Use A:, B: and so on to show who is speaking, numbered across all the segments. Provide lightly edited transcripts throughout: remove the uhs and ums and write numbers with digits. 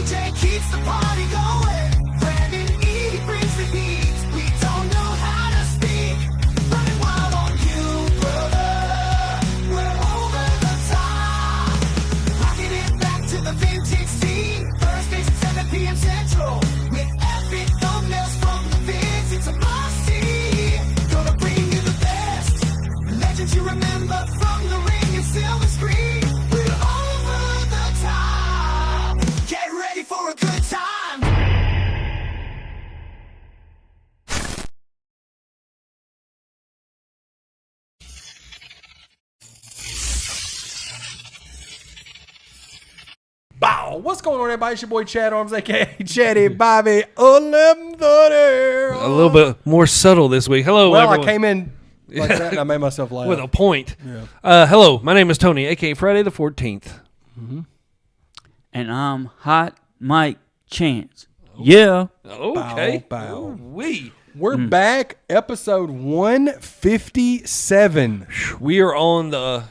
A: DJ keeps the party going. Brandon E brings the heat. We don't know how to speak. Running wild on you, brother. We're over the top. Rocking it back to the vintage scene. Thursdays at 7 p.m. Central. With epic thumbnails from the vids. It's a must-see. Gonna bring you the best. Legends you remember from the ring and silver screen. We're over the top. Get ready for a good time.
B: Bow! What's going on, everybody? It's your boy Chad Arms, aka Chatty Bobby 1130.
C: A little bit more subtle this week. Hello,
B: Well,
C: everyone.
B: I came in like that and I made myself laugh.
C: with a point.
B: Yeah.
C: Hello, my name is Tony, aka Friday the 14th.
D: And I'm Hot Mike Chance. Yeah.
C: Okay.
B: Bow.
C: We're
B: back, episode 157.
C: We are on the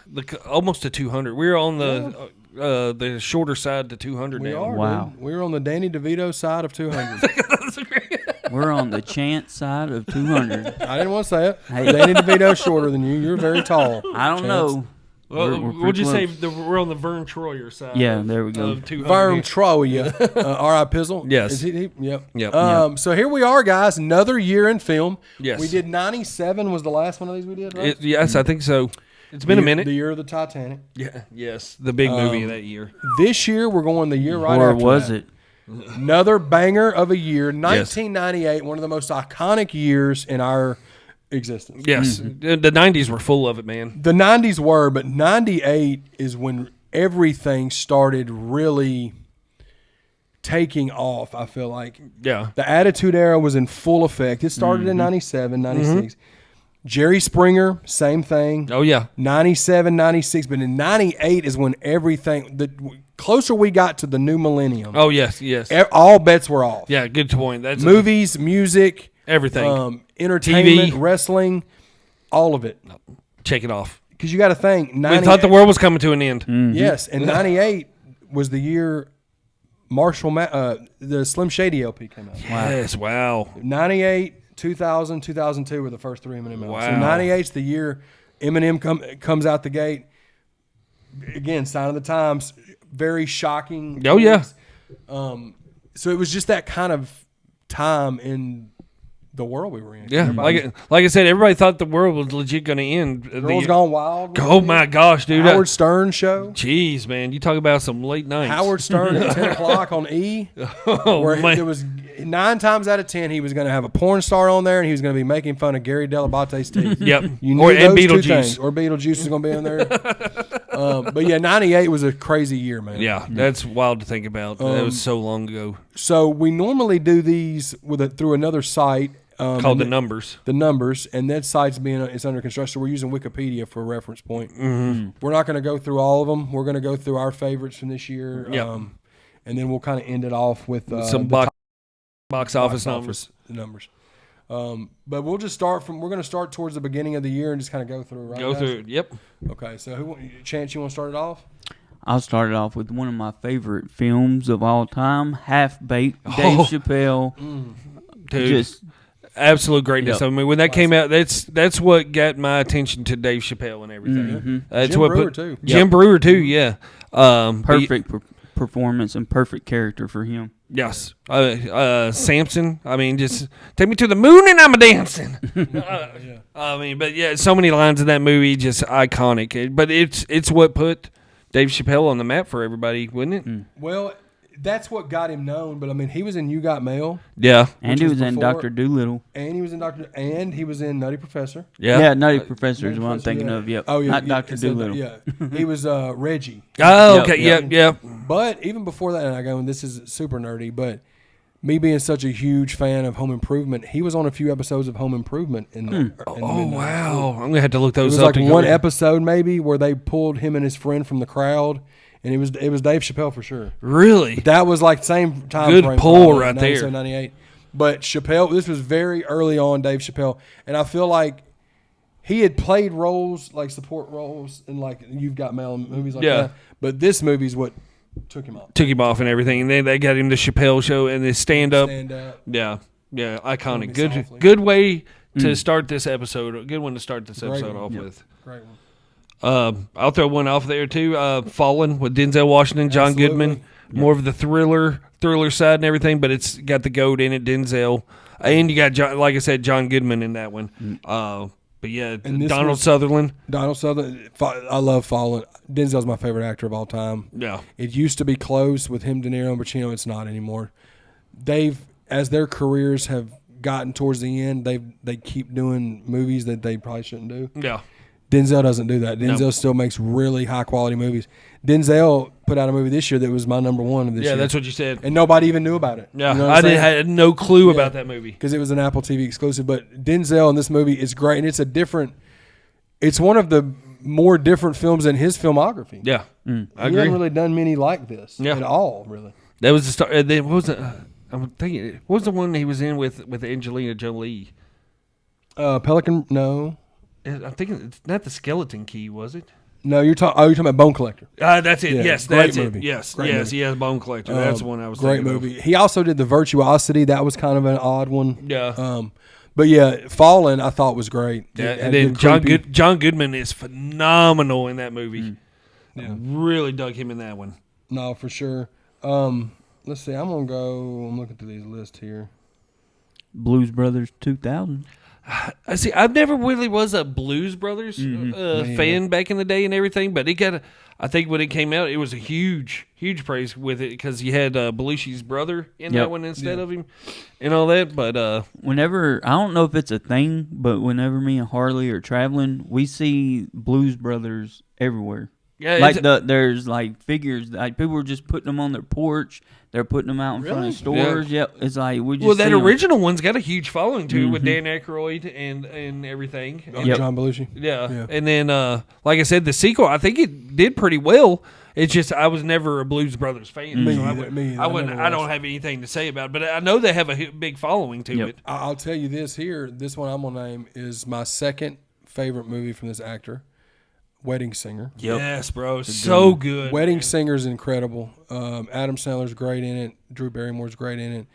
C: almost to 200. We're on the shorter side to 200
B: We
C: now.
B: are.
D: Wow.
B: Dude. We're on the Danny DeVito side of 200.
D: We're on the Chance side of 200.
B: I didn't want to say it.
D: Hey.
B: Danny DeVito's shorter than you. You're very tall.
D: I don't know.
C: Well,
D: We're
C: would you say
D: pretty
C: we're on the Vern Troyer side?
D: Yeah, there we go.
C: Of 200.
B: Vern Troyer. R.I. Pizzle.
C: Yes.
B: Is he, yep.
C: Yep.
B: So here we are, guys. Another year in film.
C: Yes.
B: We did 97 was the last one of these we did, right?
C: Yes, I think so. It's been a minute.
B: The year of the Titanic.
C: Yeah. Yes, the big movie of that year.
B: This year, we're going the year right
D: Or
B: after
D: was
B: that.
D: it?
B: Another banger of a year. 1998, one of the most iconic years in our existence.
C: Yes, the 90s were full of it, man.
B: The 90s were, but 98 is when everything started really taking off, I feel like.
C: Yeah.
B: The Attitude Era was in full effect. It started in 97, 96. Jerry Springer, same thing.
C: Oh, yeah.
B: 97, 96. But in 98 is when everything, the closer we got to the new millennium,
C: Oh, yes, yes.
B: all bets were off.
C: Yeah, good point. That's
B: Movies, music,
C: everything.
B: entertainment,
C: TV.
B: wrestling, all of it.
C: Check it off.
B: Because you got to think,
C: We thought the world was coming to an end.
B: yes, and 98 was the year the Slim Shady LP came out.
C: Yes, wow.
B: 98, 2000, 2002 were the first three Eminem albums. So
C: Wow.
B: 98's the year Eminem comes out the gate. Again, sign of the times. Very shocking.
C: Oh, yeah.
B: So it was just that kind of time in the world we were in.
C: Yeah,
B: Everybody-
C: like I said, everybody thought the world was legit going to end.
B: Girls Gone Wild.
C: Oh, my gosh, dude.
B: Howard Stern show.
C: Jeez, man. You talk about some late nights.
B: Howard Stern at 10 o'clock on E.
C: Oh,
B: Where
C: man.
B: it was 9 times out of 10, he was going to have a porn star on there, and he was going to be making fun of Gary Delabate's teeth.
C: Yep.
B: You knew
C: Or,
B: those
C: and
B: two
C: Beetlejuice.
B: things. Or Beetlejuice was going to be in there. But yeah, 98 was a crazy year, man.
C: Yeah, that's wild to think about. That was so long ago.
B: So we normally do these through another site.
C: Called The Numbers.
B: The Numbers, and that site's it's under construction. So we're using Wikipedia for a reference point. We're not going to go through all of them. We're going to go through our favorites from this year.
C: Yep.
B: And then we'll kind of end it off with
C: Some
B: the
C: box office numbers.
B: numbers. But we'll just we're going to start towards the beginning of the year and just kind of go through, right?
C: Go
B: guys?
C: through it. Yep.
B: Okay, so Chance, you want to start it off?
D: I'll start it off with one of my favorite films of all time, Half Baked, Dave
C: Oh.
D: Chappelle.
C: Dude.
D: Just
C: Absolute greatness.
D: Yep.
C: I mean, when that came out, that's what got my attention to Dave Chappelle and everything. That's
B: Jim
C: what
B: Brewer, too.
C: Jim Brewer too. Yeah.
D: perfect performance and perfect character for him.
C: Yes. Samson. I mean, just take me to the moon and I'm a dancing. I mean, but yeah, so many lines in that movie, just iconic. But it's what put Dave Chappelle on the map for everybody, wouldn't it?
B: Well, that's what got him known. But I mean, he was in You Got Mail,
C: Yeah.
D: And he
B: was
D: was in
B: before-
D: Dr. Doolittle.
B: and he was in Nutty Professor.
C: Yeah.
D: Yeah, Nutty Professor is what I'm thinking
B: yeah.
D: of. Yep.
B: Oh yeah,
D: Not
B: yeah,
D: Dr.
B: it said that,
D: Doolittle.
B: Yeah, he was Reggie.
C: Oh,
D: Yep,
C: okay.
D: yep.
C: Yep.
B: But even before that, and I go, and this is super nerdy, but me being such a huge fan of Home Improvement, he was on a few episodes of Home Improvement in the.
C: Oh wow! I'm gonna have to look
B: It
C: those
B: was
C: up.
B: like
C: to
B: one
C: go-
B: episode maybe where they pulled him and his friend from the crowd, and it was Dave Chappelle for sure.
C: Really?
B: That was like same time
C: Good
B: frame.
C: pull
B: probably,
C: right
B: 97,
C: there.
B: 98. But Chappelle, this was very early on Dave Chappelle, and I feel like he had played roles like support roles in like You've Got Mail and movies like
C: Yeah.
B: that. But this movie's what took him off.
C: and everything, and then they got him the Chappelle show and the stand up.
B: Stand up.
C: Yeah, iconic.
B: Miss Softly.
C: Good way to start this episode. A good one to start this episode off with.
B: Great one.
C: I'll throw one off there too. Fallen with Denzel Washington, John
B: Absolutely.
C: Goodman. More of the thriller side and everything, but it's got the GOAT in it, Denzel, and you got John, like I said, John Goodman in that one. But yeah,
B: And this
C: Donald
B: was-
C: Sutherland.
B: Donald Sutherland. I love Fallen. Denzel's my favorite actor of all time.
C: Yeah,
B: It used to be close with him, De Niro, and Pacino. It's not anymore. As their careers have gotten towards the end, they keep doing movies that they probably shouldn't do.
C: yeah.
B: Denzel doesn't do that. Denzel
C: No.
B: still makes really high quality movies. Denzel put out a movie this year that was my number one of this year.
C: Yeah, that's what you said.
B: And nobody even knew about it.
C: Yeah,
B: You know
C: I had no clue about that movie.
B: because it was an Apple TV exclusive. But Denzel in this movie is great, and it's one of the more different films in his filmography.
C: Yeah, I
B: He
C: agree.
B: hasn't really done many like this
C: Yeah.
B: at all, really.
C: That was the start. What was it? I'm thinking. What was the one he was in with Angelina Jolie?
B: Pelican, no.
C: I'm thinking it's not the Skeleton Key, was it?
B: No, you're talking about Bone Collector.
C: That's it.
B: Yeah,
C: Yes,
B: great
C: that's
B: movie.
C: it. Yes,
B: Great
C: yes.
B: movie.
C: He has Bone Collector. That's the one I was
B: Great
C: thinking
B: movie. He also did The Virtuosity. That was kind of an odd one.
C: Of. Yeah.
B: But yeah, Fallen I thought was great.
C: Yeah,
B: It had
C: and then
B: good creepy-
C: John Goodman is phenomenal in that movie.
B: Yeah.
C: Really dug him in that one.
B: No, for sure. Let's see. I'm looking through these lists here.
D: Blues Brothers 2000.
C: I see. I never really was a Blues Brothers fan back in the day and everything, but it got. I think when it came out, it was a huge praise with it because you had Belushi's brother in that one instead of him, and all that. But
D: Whenever, I don't know if it's a thing, but whenever me and Harley are traveling, we see Blues Brothers everywhere.
C: yeah,
D: Like
C: it's-
D: there's like figures, like people are just putting them on their porch. They're putting them out in front of stores. Yep, it's like we just.
C: well, that
D: see 'em.
C: original one's got a huge following too with Dan Aykroyd and everything.
D: Yep.
B: John Belushi.
C: Yeah. And then, like I said, the sequel, I think it did pretty well. It's just I was never a Blues Brothers fan.
B: Me
C: so
B: either, me either.
C: I
B: I
C: wouldn't.
B: never
C: I don't
B: was.
C: have anything to say about it, but I know they have a big following to
D: Yep.
C: it.
B: I'll tell you this here. This one I'm gonna name is my second favorite movie from this actor, Wedding Singer.
D: Yep.
C: Yes, bro. So good.
B: Wedding
C: man.
B: Singer is incredible. Adam Sandler's great in it. Drew Barrymore's great in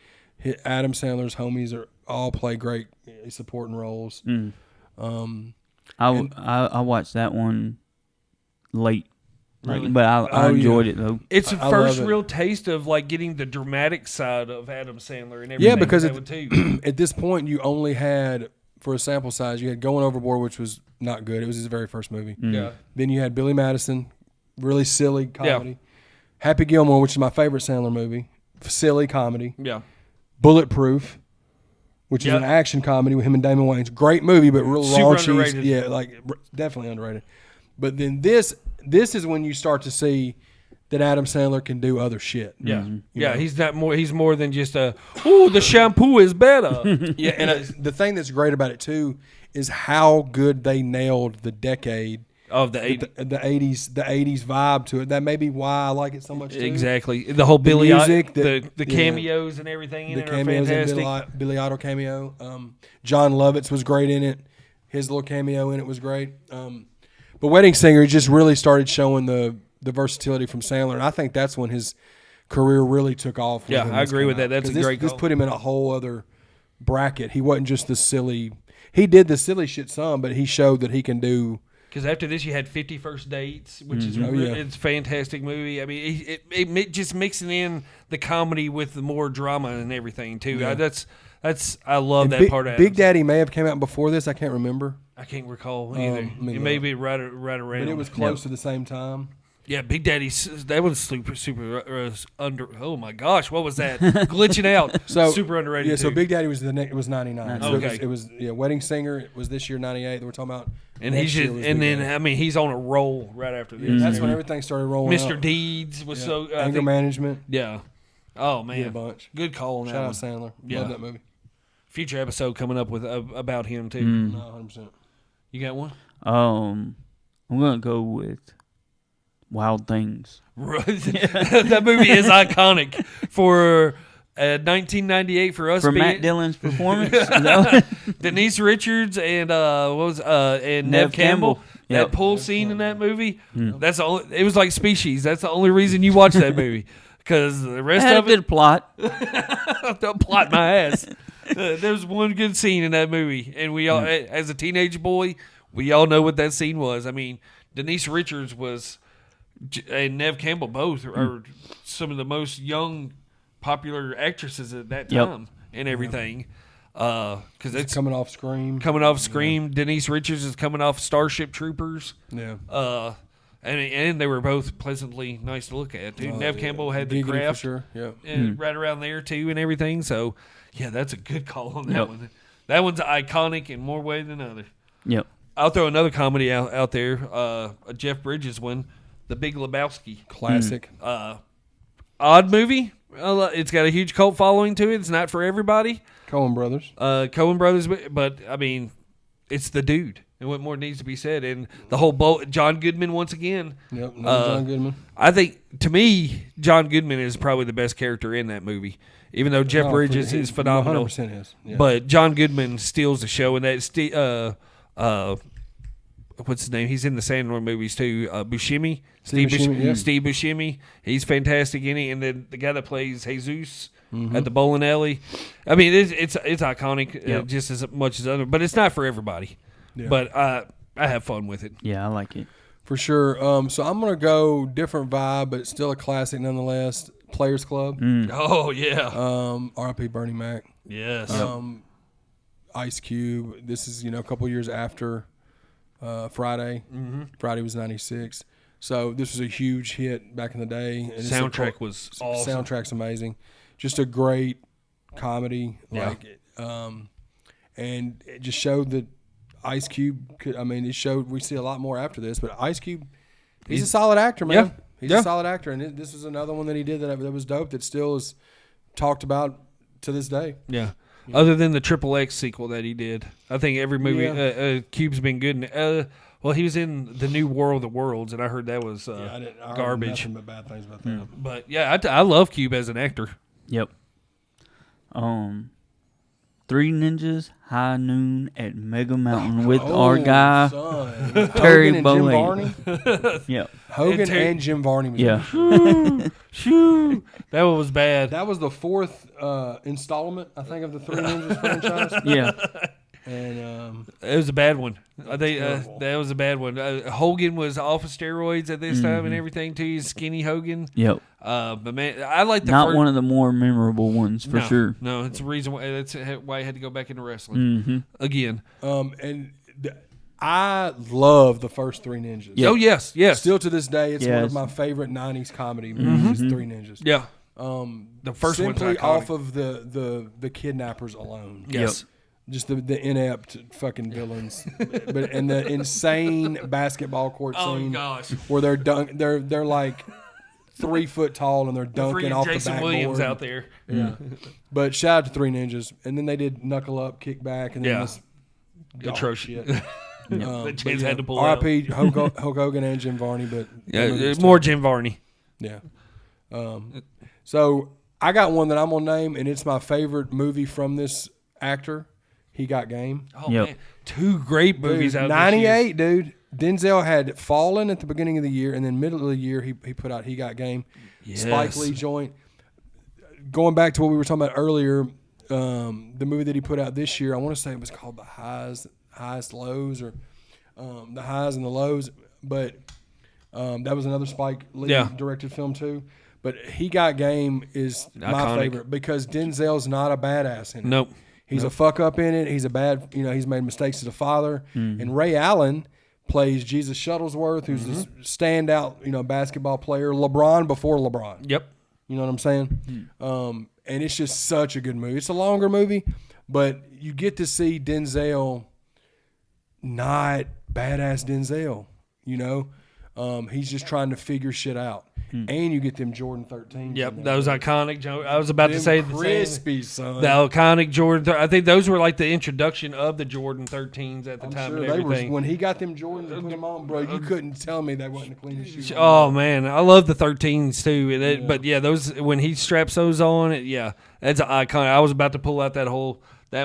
B: it. Adam Sandler's homies all play great supporting roles.
D: I watched that one late,
C: Really?
D: but I
B: Oh,
D: enjoyed
B: yeah.
D: it though.
C: It's the
B: I
C: first
B: love it.
C: real taste of like getting the dramatic side of Adam Sandler and everything.
B: Yeah, because
C: that one, too.
B: at this point you only had, for a sample size, you had Going Overboard, which was not good. It was his very first movie.
C: Yeah.
B: Then you had Billy Madison, really silly comedy. Happy Gilmore, which is my favorite Sandler movie, silly comedy.
C: Yeah.
B: Bulletproof, which is an action comedy with him and Damon Wayans. Great movie, but real
C: Super
B: raunchy.
C: underrated.
B: Yeah, definitely underrated. But then this is when you start to see that Adam Sandler can do other shit.
C: Yeah.
B: You
C: Yeah.
B: know?
C: He's more than just the shampoo is better.
B: Yeah, and the thing that's great about it too is how good they nailed the decade
C: of the
B: the 80s vibe to it. That may be why I like it so much too.
C: Exactly. The whole Billy
B: music,
C: the
B: yeah.
C: cameos and everything in
B: The
C: it are
B: cameos in
C: fantastic.
B: Billy Idol cameo. John Lovitz was great in it. His little cameo in it was great. But Wedding Singer just really started showing the versatility from Sandler, and I think that's when his career really took off.
C: Yeah,
B: when
C: I
B: this
C: agree
B: came
C: with that.
B: out.
C: That's
B: 'Cause
C: a great
B: This
C: call.
B: put him in a whole other bracket. He wasn't just the silly. He did the silly shit some, but he showed that he can do.
C: Because after this, you had 50 First Dates, which is
B: Oh, yeah.
C: it's a fantastic movie. I mean, it just mixing in the comedy with the more drama and everything too.
B: Yeah.
C: I love
B: And
C: that
B: Big,
C: part of
B: Big
C: Adam's.
B: Daddy may have came out before this. I can't remember,
C: I can't recall either.
B: me
C: It may be right around.
B: but it was close to the same time.
C: Yeah, Big Daddy. That was super under. Oh my gosh, what was that? Glitching out.
B: So
C: super underrated.
B: Yeah, so
C: too.
B: Big Daddy was it was 99. So
C: Okay.
B: it was Wedding Singer. It was this year 98 that we're talking about.
C: and
B: Next
C: he's
B: year
C: just
B: was
C: and
B: Big
C: then
B: Daddy.
C: I mean he's on a roll right after this.
B: That's when everything started rolling.
C: Mr.
B: out.
C: Deeds was
B: Yeah.
C: so I
B: Anger
C: think-
B: Management.
C: Yeah. Oh man,
B: Did a bunch.
C: good call on that
B: Shout
C: one.
B: out Sandler.
C: Yeah.
B: Love that movie.
C: Future episode coming up with about him too.
B: No, 100%.
C: You got one?
D: I'm gonna go with Wild Things.
C: Right. That movie is iconic for 1998 for us.
D: For
C: being,
D: Matt Dillon's performance. Is that what-
C: Denise Richards and and Nev Campbell.
D: Yep.
C: That pool scene in that movie. That's the only. It was like Species. That's the only reason you watch that movie. Because the rest
D: Had a
C: of it,
D: good plot.
C: don't plot my ass. There was one good scene in that movie, and we all, as a teenage boy, we all know what that scene was. I mean, Denise Richards and Nev Campbell both are some of the most young, popular actresses at that time and everything. Because it's
B: coming off Scream.
C: Denise Richards is coming off Starship Troopers.
B: Yeah.
C: And they were both pleasantly nice to look at too. Nev Campbell had the
B: Giggity
C: craft,
B: for sure. Yeah.
C: and right around there too, and everything. So, yeah, that's a good call on that one. That one's iconic in more ways than other.
D: Yep.
C: I'll throw another comedy out there. A Jeff Bridges one, The Big Lebowski.
B: Classic.
C: Odd movie. It's got a huge cult following to it. It's not for everybody.
B: Coen Brothers.
C: Coen Brothers, but I mean, it's the dude. And what more needs to be said? And the whole John Goodman once again.
B: Yep. John Goodman.
C: I think, to me, John Goodman is probably the best character in that movie. Even though Jeff Bridges is phenomenal.
B: 100% is. Yeah.
C: But John Goodman steals the show. And that what's his name? He's in the Sandlor movies too. Buscemi. Steve Buscemi. He's fantastic in it. And then the guy that plays Jesus at the bowling alley. I mean, it's iconic just as much as other. But it's not for everybody.
B: Yeah.
C: But I have fun with it.
D: Yeah, I like it.
B: For sure. So I'm going to go different vibe, but it's still a classic nonetheless. Players Club.
C: Oh, yeah.
B: R.I.P. Bernie Mac.
C: Yes.
B: Ice Cube. This is, a couple years after Friday. Friday was 96. So this was a huge hit back in the day. And
C: Soundtrack was awesome.
B: Soundtrack's amazing. Just a great comedy.
C: Yeah.
B: And it just showed that Ice Cube could. I mean, it showed. We see a lot more after this, but Ice Cube, he's a solid actor, man.
C: Yeah.
B: He's a solid actor, and this was another one that he did that was dope. That still is talked about to this day.
C: Yeah. Other than the Triple X sequel that he did, I think every movie Cube's been good. Well, he was in the new World of Worlds, and I heard that was
B: I
C: garbage.
B: Heard nothing but bad things about that.
C: But yeah, I love Cube as an actor.
D: Yep. Three Ninjas, High Noon at Mega Mountain with our guy
B: son.
D: Terry
B: Hogan and Jim
D: Bolley.
B: Varney.
D: Yep.
B: Hogan and Jim Varney. Was
D: Yeah.
C: Shoo. That one was bad.
B: That was the fourth installment, I think, of the Three Ninjas franchise.
D: Yeah.
B: And
C: It was a bad one.
B: terrible.
C: That was a bad one. Hogan was off of steroids at this time and everything too. He's skinny Hogan.
D: Yep.
C: But man, I like the
D: Not
C: first,
D: one of the more memorable ones for sure.
C: No, it's the reason why. That's why I had to go back into wrestling again.
B: I love the first Three Ninjas.
C: Oh yes.
B: Still to this day, it's one of
D: Yes.
B: my favorite '90s comedy movies. Is Three Ninjas.
C: Yeah. The first one's
B: simply
C: iconic.
B: off of the kidnappers alone.
C: Yes.
B: Just the inept fucking villains, but and the insane basketball court
C: Oh
B: scene
C: gosh.
B: where they're like 3 foot tall and they're dunking
C: Freaking
B: off
C: Jason
B: the backboard.
C: Williams out there.
B: Yeah, but shout out to Three Ninjas, and then they did Knuckle Up, Kick Back, and then
C: Yeah.
B: this dog
C: Atrocious.
B: shit.
C: The
B: But
C: chance
B: yeah,
C: had to pull out.
B: R.I.P. Hulk Hogan and Jim Varney, but
C: Yeah, more Jim Varney.
B: yeah. So I got one that I'm gonna name, and it's my favorite movie from this actor. He Got Game.
C: Oh
D: Yep.
C: man, two great movies
B: Dude,
C: out.
B: 98, dude. Denzel had Fallen at the beginning of the year, and then middle of the year he put out He Got Game.
C: Yes.
B: Spike Lee joint. Going back to what we were talking about earlier, the movie that he put out this year, I want to say it was called The Highest Lows, or The Highs and the Lows, but that was another Spike Lee directed film too. But He Got Game is my
C: Iconic.
B: favorite because Denzel's not a badass in it.
C: Nope.
B: He's a fuck up in it. He's a bad, he's made mistakes as a father. And Ray Allen plays Jesus Shuttlesworth, who's this standout, basketball player. LeBron before LeBron.
C: Yep.
B: You know what I'm saying? And it's just such a good movie. It's a longer movie, but you get to see Denzel not badass Denzel, He's just trying to figure shit out. and you get them Jordan 13s.
C: Yep,
B: in there.
C: those iconic. I was about to
B: Them
C: say the same.
B: crispy, son.
C: The iconic Jordan. I think those were like the introduction of the Jordan 13s at the
B: I'm
C: time
B: sure
C: and
B: they were
C: everything.
B: when he got them Jordans and put them on, bro. You couldn't tell me they wasn't the cleanest shoes.
C: Oh man, I love the 13s too. But yeah, those when he straps those on, that's an icon. I was about to pull out that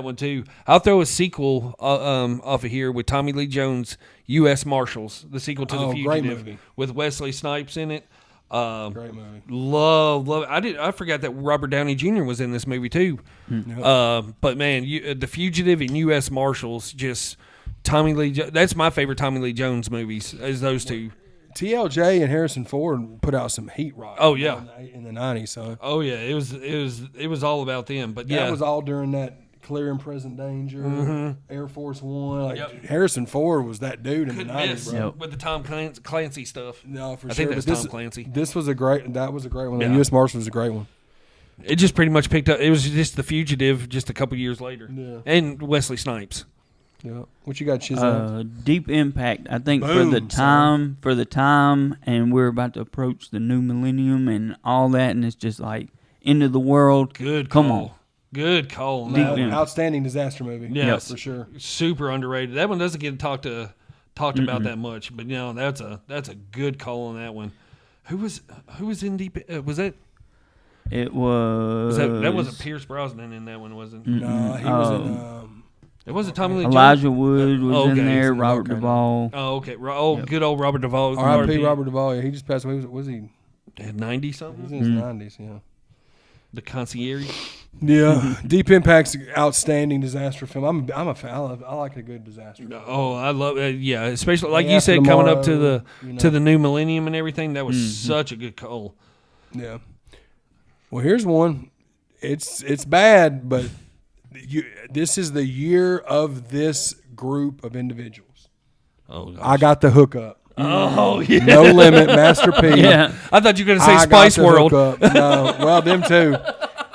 C: one too. I'll throw a sequel off of here with Tommy Lee Jones, U.S. Marshals, the sequel to The
B: great
C: Fugitive
B: movie.
C: with Wesley Snipes in it.
B: Great movie.
C: Love it. I forgot that Robert Downey Jr. was in this movie too. But man, The Fugitive and U.S. Marshals, just Tommy Lee. That's my favorite Tommy Lee Jones movies. Is those two.
B: TLJ and Harrison Ford put out some heat rock.
C: Oh, yeah.
B: in the '90s, son.
C: Oh yeah, it was all about them. But
B: That was all during that Clear and Present Danger, Air Force One. Like Harrison Ford was that dude in the '90s, bro.
C: with the Tom Clancy stuff.
B: No, for
C: I
B: sure.
C: think that's
B: But
C: Tom Clancy.
B: That was a great one.
C: Yeah.
B: The U.S. Marshal was a great one.
C: It just pretty much picked up. It was just The Fugitive, just a couple years later,
B: Yeah.
C: and Wesley Snipes.
B: Yeah. What you got, Shazam?
D: Deep Impact. I think
B: Boom,
D: for the time, and we're about to approach the new millennium and all that, and it's just like end of the world.
C: Good,
D: Come
C: call.
D: on.
C: Good call. on
D: Deep
C: that.
D: Impact.
B: Outstanding disaster movie.
C: Yes.
B: for sure.
C: Super underrated. That one doesn't get talked about that much, but that's a good call on that one. Who was in Deep? Was that?
D: It was.
C: That wasn't Pierce Brosnan in that one, was it?
B: No, he was in.
C: It wasn't Tommy Lee Jones.
D: Elijah Wood was
C: okay.
D: in there. Robert
B: Okay.
D: Duvall.
C: Oh, okay. Good old Robert Duvall.
B: R.I.P. Robert Duvall. Yeah, he just passed away. Was he?
C: 90
B: He was
C: something.
B: in his 90s. Yeah.
C: The Concierge.
B: Yeah, Deep Impact's outstanding disaster film. I'm a fan. I like a good disaster.
C: Oh, I love it. Yeah, especially like
B: Day
C: you
B: After
C: said, coming up to
B: Tomorrow,
C: to the new millennium and everything. That was such a good call.
B: Yeah. Well, here's one. It's bad, but this is the year of this group of individuals.
C: Oh, gosh.
B: I got the hookup.
C: Oh yeah.
B: No Limit, Master P.
D: Yeah.
C: I thought you were going to say
B: I
C: Spice
B: got the
C: World.
B: hookup. No, well, them too.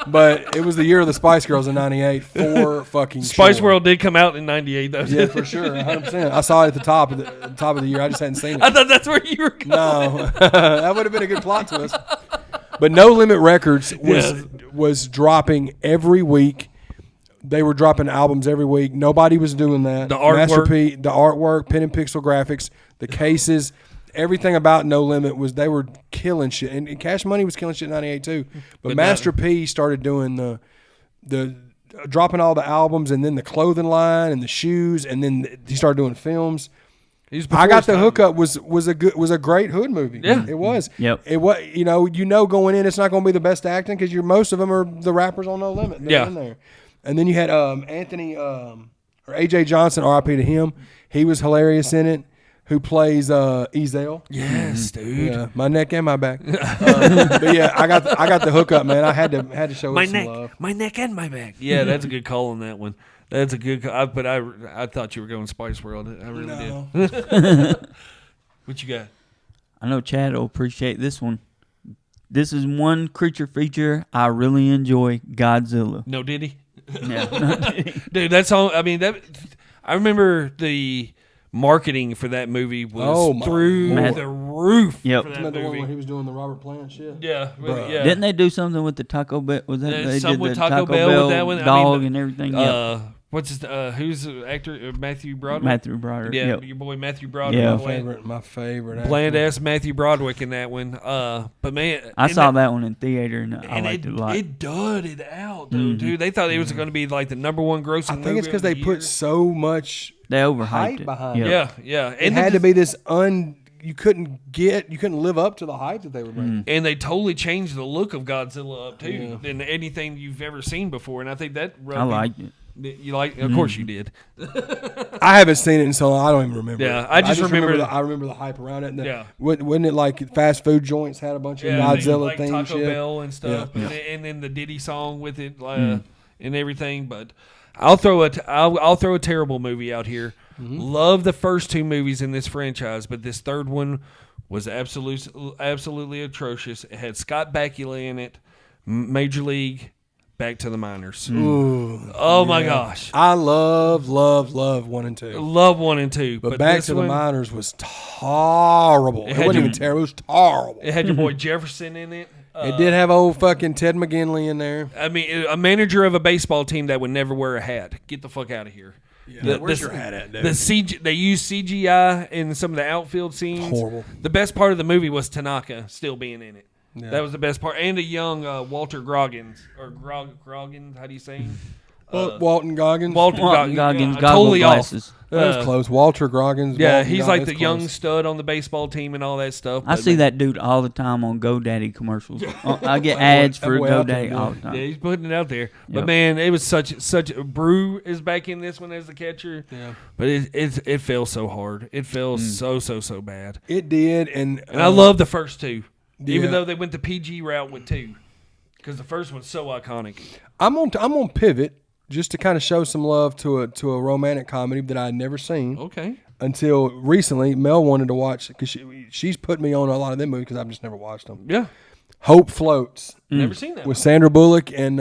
B: But it was the year of the Spice Girls in '98. For fucking
C: Spice
B: sure.
C: World did come out in '98, though.
B: Yeah, for sure, 100%. I saw it at the top of the year. I just hadn't seen it.
C: I thought that's where you were going.
B: No, that would have been a good plot twist. But No Limit Records was dropping every week. They were dropping albums every week. Nobody was doing that.
C: The artwork.
B: Master P, the artwork, pen and pixel graphics, the cases, everything about No Limit was they were killing shit. And Cash Money was killing shit in '98 too. But Master P started doing the dropping all the albums and then the clothing line and the shoes and then he started doing films. I Got the Hookup was a great hood movie.
C: Yeah.
B: It was.
D: Yep.
B: It was going in it's not going to be the best acting because most of them are the rappers on No Limit. They're in there. And then you had Anthony or AJ Johnson, R.I.P. to him. He was hilarious in it. Who plays Ezel?
C: Yes, dude.
B: Yeah, my neck and my back. But yeah, I got the hookup, man. I had to show
C: My
B: it some
C: neck,
B: love.
C: my neck, and my back. Yeah, that's a good call on that one. That's a good call. But I thought you were going Spice World. I really did. What you got?
D: I know Chad will appreciate this one. This is one creature feature I really enjoy. Godzilla.
C: No, did he?
D: Yeah.
C: Dude, that's all. I mean, I remember the marketing for that movie was through
D: Lord.
C: the roof.
D: Yep.
C: For
B: Isn't
C: that
B: that the one
C: movie.
B: where he was doing the Robert Plant shit?
C: Yeah,
B: Bruh.
C: yeah.
D: Didn't they do something with the Taco Bell? Was that they
C: Some
D: did
C: with
D: the
C: Taco Bell with that one? I mean,
D: dog and everything? Yeah.
C: What's his? Who's the actor? Matthew Broderick.
D: Matthew Broderick.
C: Yeah,
D: Yep.
C: your boy Matthew Broderick.
D: Yeah.
B: My favorite. Actor.
C: Bland ass Matthew Broderick in that one. But man,
D: I
C: and
D: saw that one in theater and I liked it a lot.
C: It dudded out, though, dude. They thought it was going to be like the number one grossing.
B: I think it's because they put so much
D: They overhyped
B: hype
D: it.
B: behind
D: Yep.
B: it.
C: Yeah.
B: It had to be this you couldn't live up to the hype that they were bringing.
C: And they totally changed the look of Godzilla up too than anything you've ever seen before. And I think that
D: I liked it.
C: You like? Of course you did.
B: I haven't seen it in so long. I don't even remember.
C: Yeah,
B: it.
C: I just remember
B: I remember the hype around it. And
C: Yeah.
B: Wasn't it like fast food joints had a bunch of Godzilla
C: like
B: themed
C: Taco
B: shit?
C: Bell and stuff,
B: Yeah.
C: and then the Diddy song with it and everything. But I'll throw a terrible movie out here. Love the first two movies in this franchise, but this third one was absolutely atrocious. It had Scott Bakula in it, Major League Back to the Miners.
B: Ooh,
C: Oh my gosh,
B: I love 1 and 2.
C: love 1 and 2,
B: But Back
C: this
B: to the
C: one,
B: Miners was horrible. It
C: had
B: wasn't
C: your-
B: even terrible. It was horrible.
C: It had your boy Jefferson in it.
B: It did have old fucking Ted McGinley in there.
C: I mean, a manager of a baseball team that would never wear a hat. Get the fuck out of here.
B: Yeah, where's your hat at, dude?
C: They used CGI in some of the outfield scenes.
B: Horrible.
C: The best part of the movie was Tanaka still being in it.
B: Yeah.
C: That was the best part, and a young Walter Groggins or Groggins. How do you say him?
B: Walton Goggins.
C: Walter
D: Walton Goggins,
C: yeah,
D: goggle
C: totally
D: glasses.
B: That was close. Walter Groggins.
C: Yeah,
B: Walton
C: he's
B: Goggins,
C: like the
B: that's
C: young
B: close.
C: stud on the baseball team and all that stuff.
D: I
C: but
D: see
C: man,
D: that dude all the time on GoDaddy commercials. I get ads
B: that
D: for
B: boy out there,
D: GoDaddy all the
B: dude.
D: time.
C: Yeah, he's putting it out there. But
D: Yep.
C: man, it was such. Brew is back in this one as the catcher.
B: Yeah.
C: But it fell so hard. It fell so bad.
B: It did, and
C: And I love the first two, even
B: yeah.
C: though they went the PG route with two, because the first one's so iconic.
B: I'm on pivot just to kind of show some love to a romantic comedy that I'd never seen
C: Okay.
B: until recently. Mel wanted to watch because she's put me on a lot of them movies because I've just never watched them.
C: Yeah.
B: Hope Floats
C: Never seen that.
B: with Sandra Bullock and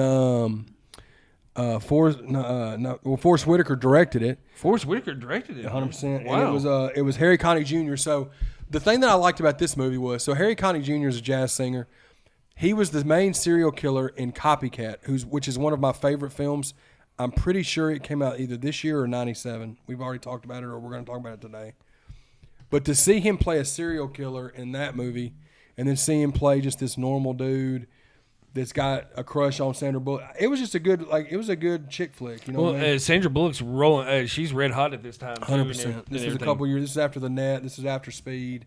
B: Forrest Whitaker directed it.
C: Forrest Whitaker directed it.
B: 100%.
C: Wow.
B: And it was Harry Connick Jr. So the thing that I liked about this movie was Harry Connick Jr. is a jazz singer. He was the main serial killer in Copycat, which is one of my favorite films. I'm pretty sure it came out either this year or '97. We've already talked about it, or we're going to talk about it today. But to see him play a serial killer in that movie, and then see him play just this normal dude that's got a crush on Sandra Bullock, it was just a good chick flick. You know
C: Well,
B: what I mean?
C: Sandra Bullock's rolling. She's red hot at this time. too,
B: 100%. This was a
C: everything.
B: couple years. This is after the Net. This is after Speed.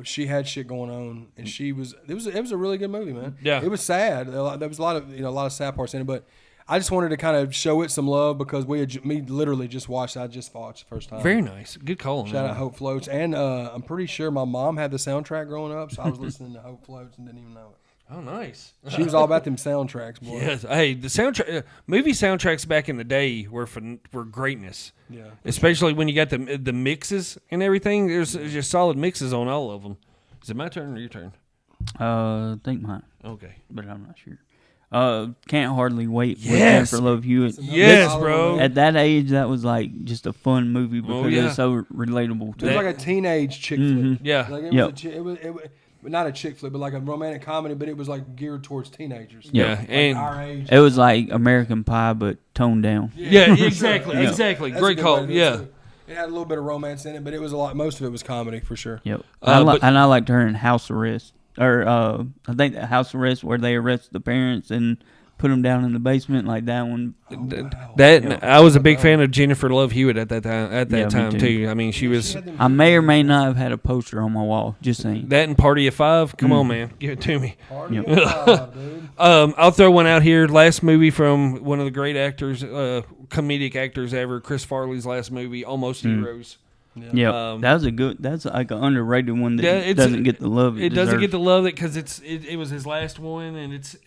B: She had shit going on, and she was. It was a really good movie, man.
C: Yeah.
B: It was sad. There was a lot of sad parts in it, but I just wanted to kind of show it some love because me literally just watched. I just watched the first time.
C: Very nice. Good call.
B: Shout out Hope Floats, and I'm pretty sure my mom had the soundtrack growing up, so I was listening to Hope Floats and didn't even know it.
C: Oh, nice.
B: She was all about them soundtracks, boy.
C: Yes. Hey, the soundtrack, movie soundtracks back in the day were greatness.
B: Yeah.
C: Especially when you got the mixes and everything. There's just solid mixes on all of them. Is it my turn or your turn?
D: I think mine,
C: Okay.
D: but I'm not sure. Can't Hardly Wait.
C: Yes.
D: With Jennifer Love Hewitt.
C: Yes, bro.
D: At that age, that was like just a fun movie because it
C: yeah.
D: was so relatable
B: It
D: to
B: was like a teenage chick flick.
C: Yeah.
B: Like
D: Yep.
B: it was not a chick flick, but like a romantic comedy, but it was like geared towards teenagers.
C: Yeah,
B: Like
C: and
B: our age.
D: It was like American Pie, but toned down.
C: yeah, exactly,
B: That's-
C: exactly.
B: that's a
C: Great
B: good
C: call.
B: way to do it,
C: Yeah.
B: too. It had a little bit of romance in it, but it was most of it was comedy for sure.
D: Yep.
C: but-
D: And I liked her in House Arrest, or I think that House Arrest where they arrest the parents and put them down in the basement, like that one.
C: That I was a big fan of Jennifer Love Hewitt at that time.
D: Me
C: too.
D: too.
C: I mean, she was
D: I may or may not have had a poster on my wall. Just saying.
C: that and Party of Five. Come on, man, give it to me.
B: Party
D: Yep.
B: of Five, dude.
C: I'll throw one out here. Last movie from one of the great actors, comedic actors ever, Chris Farley's last movie, Almost Heroes.
D: Yep. That's like an underrated one that
C: Yeah, it's-
D: doesn't get the love
C: It doesn't get the love because it was his last one, and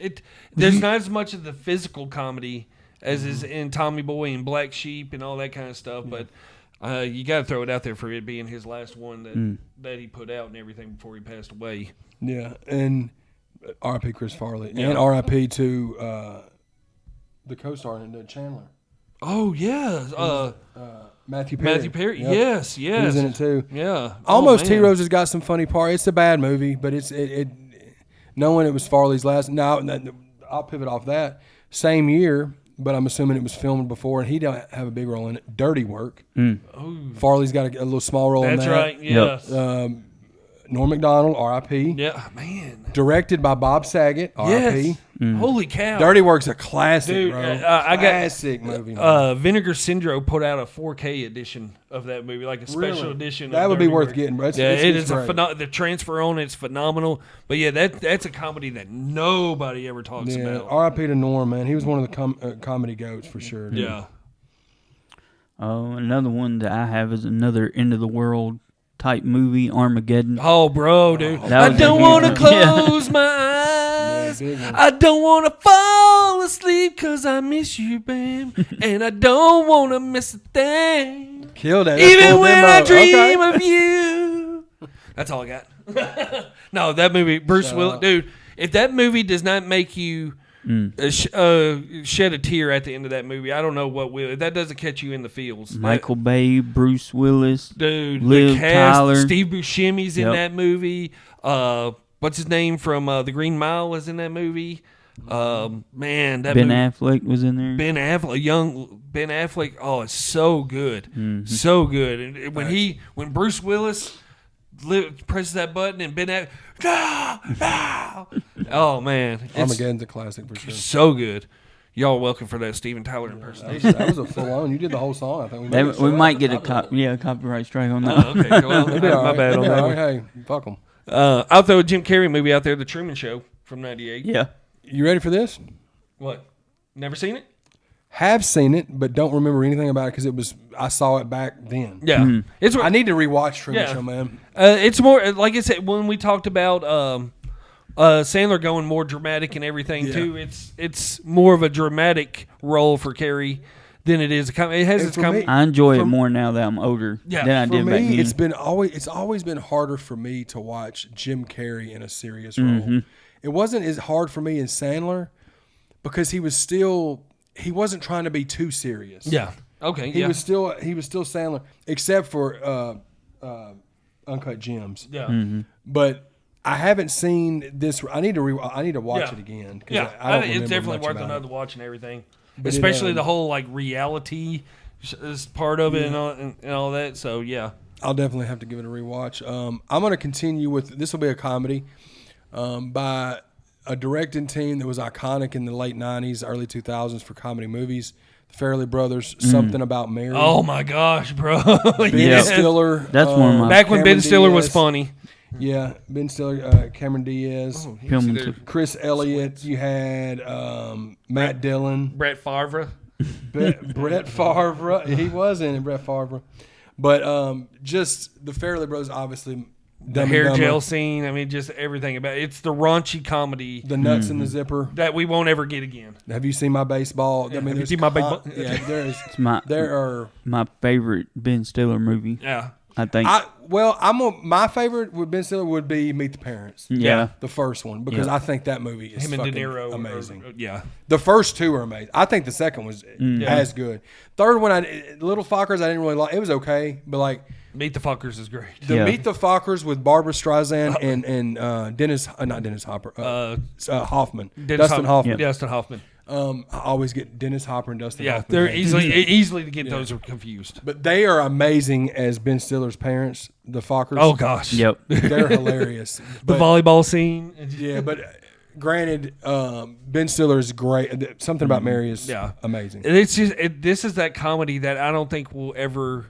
C: there's not as much of the physical comedy as is in Tommy Boy and Black Sheep and all that kind of stuff. But you got to throw it out there for it being his last one that he put out and everything before he passed away.
B: Yeah, and R.I.P. Chris Farley,
C: Yeah.
B: and R.I.P. to the co-star in Chandler,
C: Oh yeah,
B: Matthew Perry.
C: Matthew Perry.
B: Yep.
C: Yes,
B: He was in it too.
C: Yeah,
B: Almost
C: Oh, man.
B: Heroes has got some funny parts. It's a bad movie, but knowing it was Farley's last. Now I'll pivot off that. Same year, but I'm assuming it was filmed before, and he don't have a big role in it. Dirty Work. Farley's got a little small role in
C: That's
B: that.
C: right. Yes.
B: Norm Macdonald, R.I.P.
C: Yeah, man.
B: Directed by Bob Saget, R.I.P.
C: Yes. Holy cow.
B: Dirty Work's a classic,
C: Dude,
B: bro.
C: I got-
B: classic movie. Man.
C: Vinegar Syndrome put out a 4K edition of that movie, like a special
B: Really?
C: edition.
B: That
C: of
B: would be
C: Dirty
B: worth
C: Work.
B: getting, bro. It's great.
C: The transfer on it's phenomenal. But yeah, that's a comedy that nobody ever talks
B: Yeah,
C: about.
B: R.I.P. to Norm, man. He was one of the comedy goats for sure. Dude.
C: Yeah.
D: Another one that I have is another end of the world type movie, Armageddon.
C: Oh, bro, dude.
D: That
C: I
D: was a
C: don't
D: huge
C: want to
D: one. Yeah.
C: close my eyes.
B: big one.
C: I don't want to fall asleep because I miss you, babe. And I don't want to miss a thing.
B: Killed it. That's
C: Even
B: full
C: when
B: demo.
C: I dream
B: Okay.
C: of you. That's all I got. No, that movie, Bruce Willis, dude. If that movie does not make you shed a tear at the end of that movie. I don't know what will. That doesn't catch you in the feels.
D: Michael Bay, Bruce Willis,
C: Dude,
D: Liv
C: the cast,
D: Tyler.
C: Steve Buscemi's in
D: Yep.
C: that movie. What's his name from The Green Mile was in that movie. Man, that
D: Ben
C: movie,
D: Affleck was in there.
C: young Ben Affleck. Oh, it's so good, so good. And when Bruce Willis presses that button and Ben Affleck, oh man, it's
B: Armageddon's a classic for sure.
C: so good. Y'all are welcome for that Steven Tyler impersonation.
B: That was a full on. You did the whole song. I think
D: We might get a copyright strike on that.
C: Oh, okay, well, my bad on that one.
B: Hey, fuck them.
C: I'll throw a Jim Carrey movie out there, The Truman Show from '98.
D: Yeah.
B: You ready for this?
C: What? Never seen it?
B: Have seen it, but don't remember anything about it because I saw it back then.
C: Yeah, it's.
B: I need to rewatch Truman
C: Yeah.
B: Show, man.
C: It's more like I said when we talked about Sandler going more dramatic and everything
B: Yeah.
C: too. It's more of a dramatic role for Carey than it is. It has
B: And
C: its
B: for
C: comedy.
B: me-
D: I enjoy it more now that I'm older
C: Yeah,
D: than I
B: For
D: did back
B: me,
D: then.
B: it's always been harder for me to watch Jim Carrey in a serious role.
D: Mm-hmm.
B: It wasn't as hard for me as Sandler because he wasn't trying to be too serious.
C: Yeah. Okay.
B: He
C: yeah.
B: was still Sandler, except for Uncut Gems.
C: Yeah.
D: Mm-hmm.
B: But I haven't seen this. I need to watch
C: Yeah.
B: it again. 'Cause
C: Yeah.
B: I don't
C: it's
B: remember
C: definitely
B: much
C: worth
B: about
C: another
B: it.
C: watch and everything.
B: But
C: Especially the whole like reality is part of it and all that. So yeah.
B: I'll definitely have to give it a rewatch. I'm going to continue with this. Will be a comedy by a directing team that was iconic in the late '90s, early 2000s for comedy movies. The Farrelly Brothers. Something About Mary.
C: Oh my gosh, bro.
B: Ben
C: Yes.
B: Stiller.
D: That's one of my-
C: Back when Ben
B: Cameron
C: Stiller was
B: Diaz.
C: funny.
B: Yeah, Ben Stiller, Cameron Diaz,
D: Film
B: Chris Elliott. You had Matt Dillon,
C: Brett Favre.
B: Brett Favre. He was in it, Brett Favre. But just the Farrelly Brothers, obviously.
C: The
B: Dumb and
C: hair
B: Dumber,
C: gel scene. I mean, just everything about it. It's the raunchy comedy
B: The Nuts in the Zipper.
C: that we won't ever get again.
B: Have you seen My Baseball? I mean,
C: Have you
B: there's
C: seen My Baseball?
B: Yeah, there is.
D: my
B: There are.
D: my favorite Ben Stiller movie.
C: Yeah.
D: I think.
B: My favorite with Ben Stiller would be Meet the Parents.
D: yeah.
B: The first one, because
D: Yeah.
B: I think that movie is
C: Him and De
B: fucking
C: Niro.
B: amazing.
C: Yeah.
B: The first two are amazing. I think the second was as good. Third one, Little Fockers, I didn't really like. It was okay, but like
C: Meet the Fuckers is great.
B: the
D: Yeah.
B: Meet the Fockers with Barbara Streisand and Dennis, not Dennis Hopper, Hoffman, Dustin Hoffman.
C: Yeah. Dustin Hoffman.
B: I always get Dennis Hopper and Dustin
C: Yeah,
B: Hoffman.
C: they're
B: mixed.
C: easily to get those confused.
B: But they are amazing as Ben Stiller's parents, the Fockers.
C: Oh gosh.
D: Yep.
B: They're hilarious.
C: The
B: But-
C: volleyball scene.
B: Yeah, but granted, Ben Stiller is great. Something About Mary is
C: Yeah.
B: amazing.
C: And it's just this is that comedy that I don't think we'll ever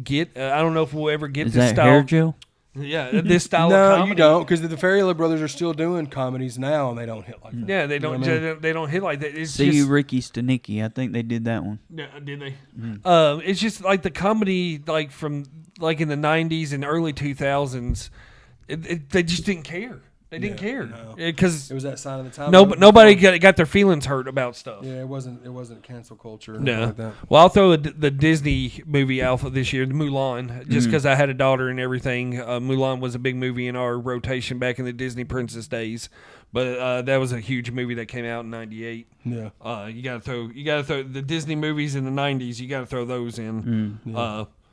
C: get. I don't know if we'll ever get
D: Is
C: this
D: that
C: style.
D: hair gel?
C: Yeah, this style of
B: No,
C: comedy.
B: you don't, because the Farrelly brothers are still doing comedies now, and they don't hit like that.
C: Yeah, they
B: You know
C: don't.
B: what I mean?
C: They don't hit like that. It's
D: See
C: just,
D: Ricky Stenicki. I think they did that one.
C: Yeah, did they?
B: Mm.
C: It's just like the comedy, like from like in the '90s and early 2000s. They just didn't care. They didn't care because
B: It was that sign of the time.
C: nobody got their feelings hurt about stuff.
B: Yeah, it wasn't cancel culture or
C: No.
B: nothing like that.
C: Well, I'll throw the Disney movie out this year, the Mulan, just because I had a daughter and everything. Mulan was a big movie in our rotation back in the Disney princess days, but that was a huge movie that came out in '98.
B: Yeah.
C: You gotta throw the Disney movies in the '90s. You gotta throw those in.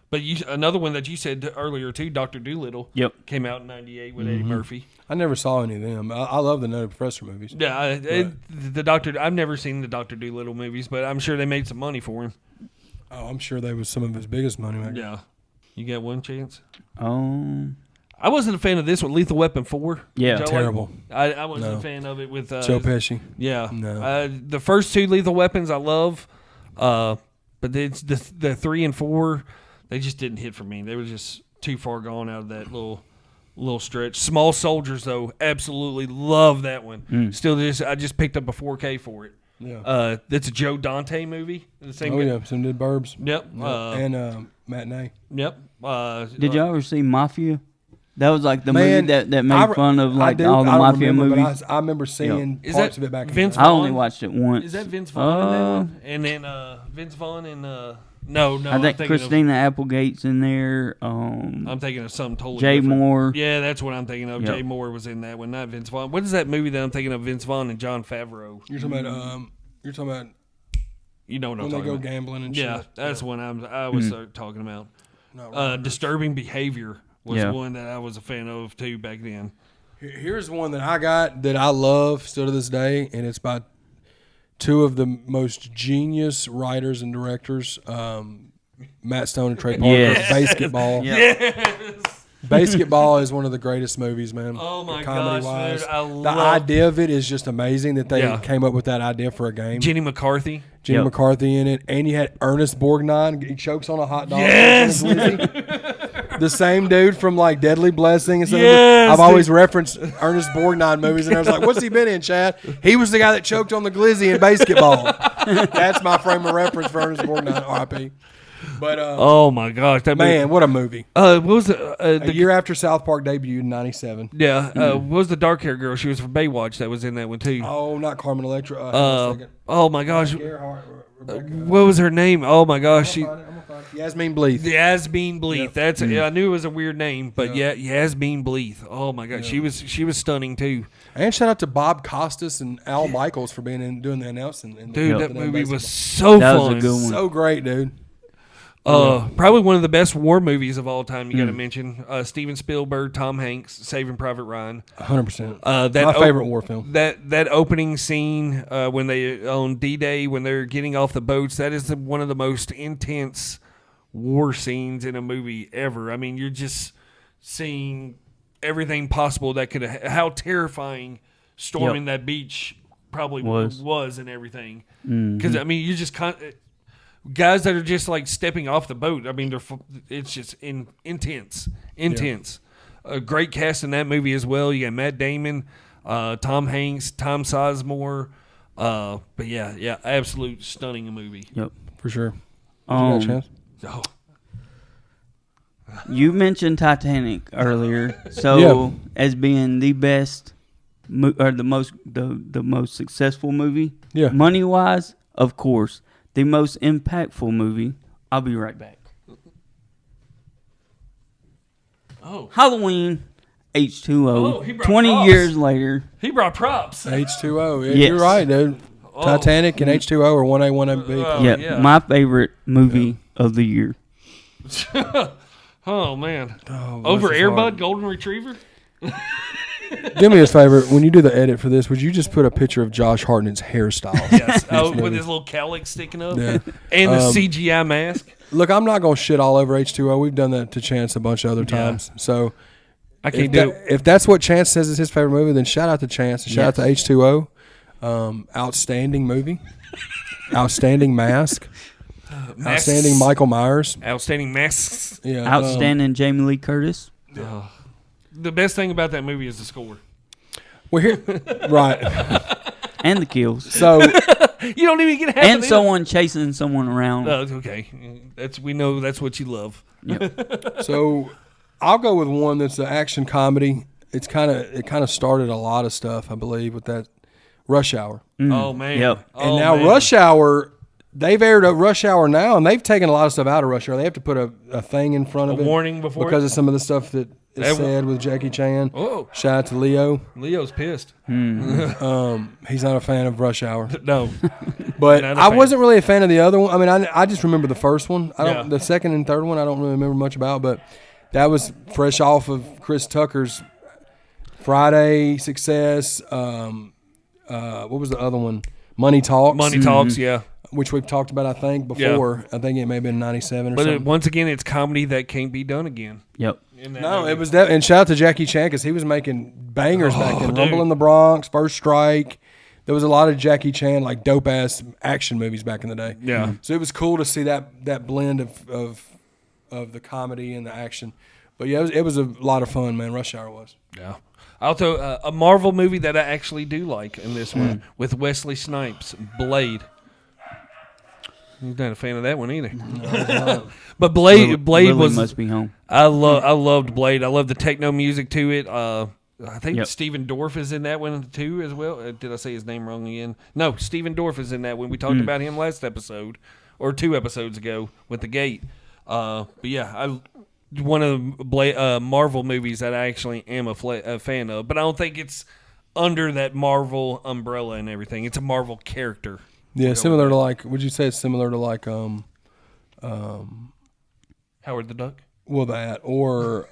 C: But another one that you said earlier too, Dr. Dolittle.
D: Yep.
C: Came out in '98 with Eddie Murphy.
B: I never saw any of them. I love the Nutty Professor movies.
C: Yeah, the Doctor. I've never seen the Dr. Dolittle movies, but I'm sure they made some money for him.
B: Oh, I'm sure they was some of his biggest money makers.
C: Yeah, you got one chance.
D: I
C: I wasn't a fan of this one, Lethal Weapon 4.
D: Yeah.
C: Which I
B: Terrible.
C: I wasn't
B: No.
C: a fan of it with
B: Joe Pesci.
C: Yeah,
B: No.
C: the first two Lethal Weapons I love, but it's the 3 and 4 they just didn't hit for me. They were just too far gone out of that little stretch. Small Soldiers though, absolutely love that one. Still, I just picked up a 4K for it.
B: Yeah.
C: That's a Joe Dante movie. The same
B: Oh
C: guy.
B: yeah, some did Burbs.
C: Yep.
B: And Matinee.
C: Yep.
D: Did y'all ever see Mafia? That was like the
B: Man,
D: movie that made fun of like all the
B: I don't
D: Mafia
B: remember,
D: movies.
B: But I remember seeing
C: Is
B: parts
C: that
B: of it back in
C: Vince
B: the
D: I only
C: Vaughn?
D: watched it once.
C: Is that Vince Vaughn in that one? And then Vince Vaughn and No,
D: I think Christina Applegate's in there.
C: I'm thinking of something totally
D: Jay
C: different.
D: Moore.
C: Yeah, that's what I'm thinking of.
D: Yep.
C: Jay Moore was in that one, not Vince Vaughn. What is that movie that I'm thinking of? Vince Vaughn and John Favreau.
B: You're talking about
C: You know what I'm
B: when they
C: talking
B: go
C: about.
B: gambling and
C: Yeah,
B: shit.
C: that's the one I was talking about.
B: No,
C: Disturbing Behavior was
D: Yeah.
C: one that I was a fan of too back then.
B: Here's one that I got that I love still to this day, and it's by two of the most genius writers and directors, Matt Stone and Trey Parker.
D: Yes.
B: Basketball. Basketball is one of the greatest movies, man.
C: Oh my
B: comedy
C: gosh,
B: wise.
C: dude, I
B: the
C: love
B: idea of it is just amazing that they
C: Yeah.
B: came up with that idea for a game.
C: Jenny McCarthy.
B: Jenny
D: Yep.
B: McCarthy in it, and you had Ernest Borgnine. He chokes on a hot dog.
C: Yes!
B: The same dude from like Deadly Blessing and stuff.
C: Yes,
B: I've always referenced Ernest Borgnine movies, and I was like, "What's he been in, Chad?" He was the guy that choked on the glizzy in Basketball. That's my frame of reference for Ernest Borgnine. R.I.P. But
C: Oh my gosh, that
B: man, what a movie!
C: What was
B: A
C: the
B: year after South Park debuted in '97.
C: yeah? What was the dark haired girl? She was from Baywatch. That was in that one too.
B: Oh, not Carmen Electra. Hang on a second.
C: Oh my gosh,
B: Gerhardt, Rebecca.
C: what was her name? Oh my gosh,
B: I'm gonna find it. Yasmin Bleeth.
C: Yasmin Bleeth.
B: Yep.
C: That's I knew it was a weird name, but yeah, Yasmin Bleeth. Oh my god, she was stunning too.
B: And shout out to Bob Costas and Al Michaels for being in doing the announcing.
C: Dude,
D: Yep.
C: that movie was so
D: That was
C: fun.
D: a good one.
B: so great, dude.
C: Probably one of the best war movies of all time. You got to mention Steven Spielberg, Tom Hanks, Saving Private Ryan.
B: 100%.
C: That
B: My favorite war film.
C: That opening scene when they on D-Day when they're getting off the boats. That is one of the most intense war scenes in a movie ever. I mean, you're just seeing everything possible that could. How terrifying storming that beach probably was and everything. Because I mean, you just guys that are just like stepping off the boat. I mean, it's just intense. A great cast in that movie as well. You got Matt Damon, Tom Hanks, Tom Sizemore. But yeah, absolute stunning movie.
D: Yep.
B: For sure. Did you got a chance?
C: Oh,
D: You mentioned Titanic earlier, so as being the best or the most successful movie,
B: Yeah.
D: money wise, of course. The most impactful movie. I'll be right back.
C: Oh.
D: Halloween, H2O.
C: Oh, he brought
D: 20
C: props.
D: years later.
C: he brought props.
B: H2O. Yeah,
D: Yes.
B: You're right, dude.
C: Oh.
B: Titanic and H2O are 1A, 1B.
C: Oh,
D: Yeah,
C: yeah.
D: my favorite movie of the year.
C: Oh man.
B: Oh,
C: Over
B: this is
C: Airbud
B: hard.
C: Golden Retriever.
B: Do me a favor. When you do the edit for this, would you just put a picture of Josh Hartnett's hairstyle?
C: Yes. With his little cowlick sticking up.
B: Yeah.
C: And the CGI mask.
B: Look, I'm not going to shit all over H2O. We've done that to Chance a bunch of other times. So
C: I can't do it.
B: if that's what Chance says is his favorite movie, then shout out to Chance. And shout out to H2O. Outstanding movie. Outstanding mask.
C: Masks.
B: Outstanding Michael Myers.
C: Outstanding masks.
B: Yeah.
D: Outstanding Jamie Lee Curtis.
C: The best thing about that movie is the score.
B: We're here. Right.
D: And the kills.
B: So
C: You don't even get half
D: And
C: of it.
D: someone chasing someone around.
C: Okay. We know that's what you love.
B: So I'll go with one that's an action comedy. It kind of started a lot of stuff, I believe, with that Rush Hour.
C: Oh man.
D: Yep.
B: And
C: Oh,
B: now
C: man.
B: Rush Hour, they've aired a Rush Hour now, and they've taken a lot of stuff out of Rush Hour. They have to put a thing in front of it.
C: warning before
B: because
C: it?
B: of some of the stuff that is
C: That-
B: said with Jackie Chan.
C: Oh.
B: Shout out to Leo.
C: Leo's pissed.
B: He's not a fan of Rush Hour.
C: No.
B: But
C: Not a
B: I
C: fan.
B: wasn't really a fan of the other one. I mean, I just remember the first one.
C: Yeah.
B: The second and third one I don't really remember much about, but that was fresh off of Chris Tucker's Friday success. What was the other one? Money Talks.
C: Money talks, yeah.
B: Which we've talked about, I think, before. I think it may have been 97 or
C: But
B: something.
C: once again, it's comedy that can't be done again.
D: Yep.
C: In that
B: No,
C: movie.
B: it was that. And shout out to Jackie Chan because he was making bangers back then.
C: dude.
B: Rumble in the Bronx, First Strike. There was a lot of Jackie Chan, like dope ass action movies back in the day.
C: Yeah.
B: So it was cool to see that blend of the comedy and the action. But yeah, it was a lot of fun, man. Rush Hour was.
C: Yeah. Also, a Marvel movie that I actually do like in this one with Wesley Snipes, Blade. You're not a fan of that one either. But Blade
D: Lily
C: was.
D: must be home.
C: I loved Blade. I love the techno music to it. I think
D: Yep.
C: Steven Dorff is in that one too as well. Did I say his name wrong again? No, Steven Dorff is in that one. We talked about him last episode. or 2 episodes ago with the Gate. But yeah, one of the Marvel movies that I actually am a fan of, but I don't think it's under that Marvel umbrella and everything. It's a Marvel character.
B: Yeah, similar to like. Would you say it's similar to like
C: Howard the Duck?
B: well that or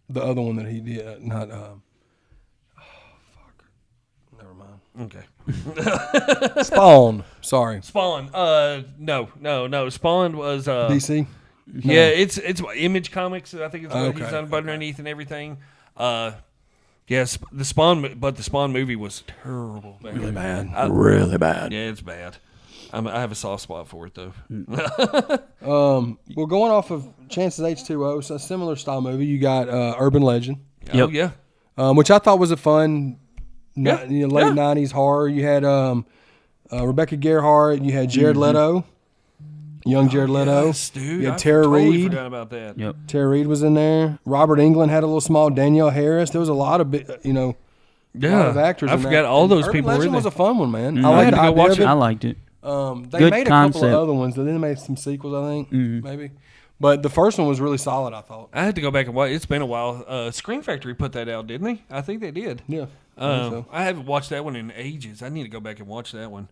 B: the other one that he did not fuck. Never mind.
C: Okay.
B: Spawn. Sorry.
C: Spawn. No. Spawn was
B: DC.
C: Yeah, it's Image Comics. I think it's what
B: Okay.
C: he's done underneath and everything. Yes, the Spawn movie was terrible.
B: Really bad. Really bad.
C: Yeah, it's bad. I have a soft spot for it though.
B: Well, going off of Chance's H2O, so a similar style movie. You got Urban Legend,
C: Oh yeah.
B: which I thought was a fun
C: Yeah.
B: late
C: Yeah.
B: '90s horror. You had Rebecca Gerhardt. You had Jared Leto, young Jared Leto.
C: Yes, dude.
B: You had
C: I
B: Tara
C: totally
B: Reid.
C: forgot about that.
D: Yep.
B: Tara Reid was in there. Robert Englund had a little small. Danielle Harris. There was a lot of a lot
C: Yeah,
B: of actors.
C: I
B: in
C: forgot
B: that.
C: all
B: And
C: those
B: Urban
C: people were
B: Legend
C: in there.
B: was a fun one, man.
D: I
B: I
C: had
B: like
C: to
B: the
C: go
B: idea
C: watch
B: of
C: it.
B: it.
D: I liked it.
B: They
D: Good
B: made a couple
D: concept.
B: of other ones. Then they made some sequels, I think, maybe. But the first one was really solid, I thought.
C: I had to go back and watch. It's been a while. Screen Factory put that out, didn't they? I think they did.
B: Yeah. I think so.
C: I haven't watched that one in ages. I need to go back and watch that one.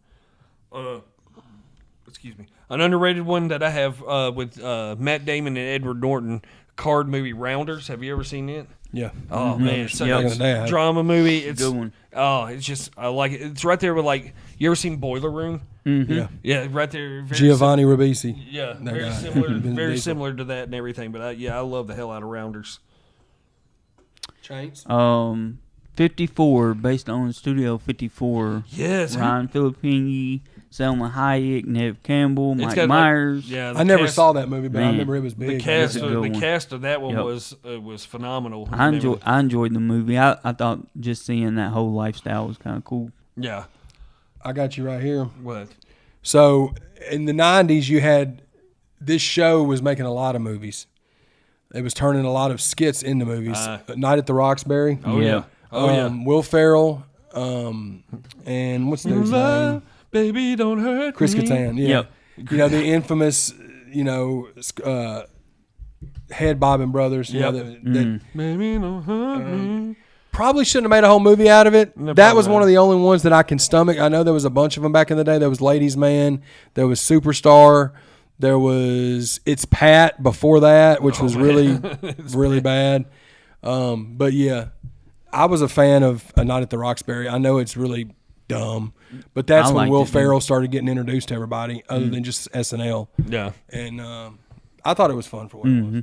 C: Excuse me. An underrated one that I have with Matt Damon and Edward Norton, card movie Rounders. Have you ever seen it?
B: Yeah.
C: Oh man, it's such
B: Back in
C: a
B: the day, I had.
C: drama movie. It's
D: Good one.
C: Oh, it's just I like it. It's right there with like you ever seen Boiler Room?
B: Yeah.
C: Yeah, right there. Very
B: Giovanni Ribisi.
C: Yeah,
B: That
C: very
B: guy.
C: similar.
B: Vin
C: Very
B: Diesel.
C: similar to that and everything. But I love the hell out of Rounders.
B: Chains.
D: 54, based on Studio 54.
C: Yes,
D: Ryan Filippini, Selma Hayek, Nev Campbell,
C: It's
D: Mike
C: got, like-
D: Myers.
C: Yeah, the
B: I never
C: cast-
B: saw that movie, but I
D: Man.
B: remember it was
C: The
B: big.
C: cast,
D: That's a good
C: the
D: one.
C: cast of that one
D: Yep.
C: was phenomenal.
D: I enjoyed the movie. I thought just seeing that whole lifestyle was kind of cool.
C: Yeah.
B: I got you right here.
C: What?
B: So in the '90s, you had this show was making a lot of movies. It was turning a lot of skits into movies. Night at the Roxbury.
C: Oh yeah.
D: Yeah.
C: Oh yeah.
B: Will Ferrell. And what's the dude's name?
C: Love, baby, don't hurt
B: Chris
C: me.
B: Kattan. Yeah.
D: Yep.
B: You know the infamous. Head bobbing brothers. You know, that
C: Baby, don't hurt me.
B: probably shouldn't have made a whole movie out of it.
C: No,
B: That was
C: probably
B: one of the only ones that I can stomach. I know there was a bunch of them back in the day. There was Ladies Man. There was Superstar. There was It's Pat before that, which was really, really bad. But yeah, I was a fan of A Night at the Roxbury. I know it's really dumb, but that's
D: I
B: when
D: liked
B: Will
D: it,
B: Ferrell started getting introduced to everybody other than just SNL.
C: Yeah.
B: And I thought it was fun for what it was.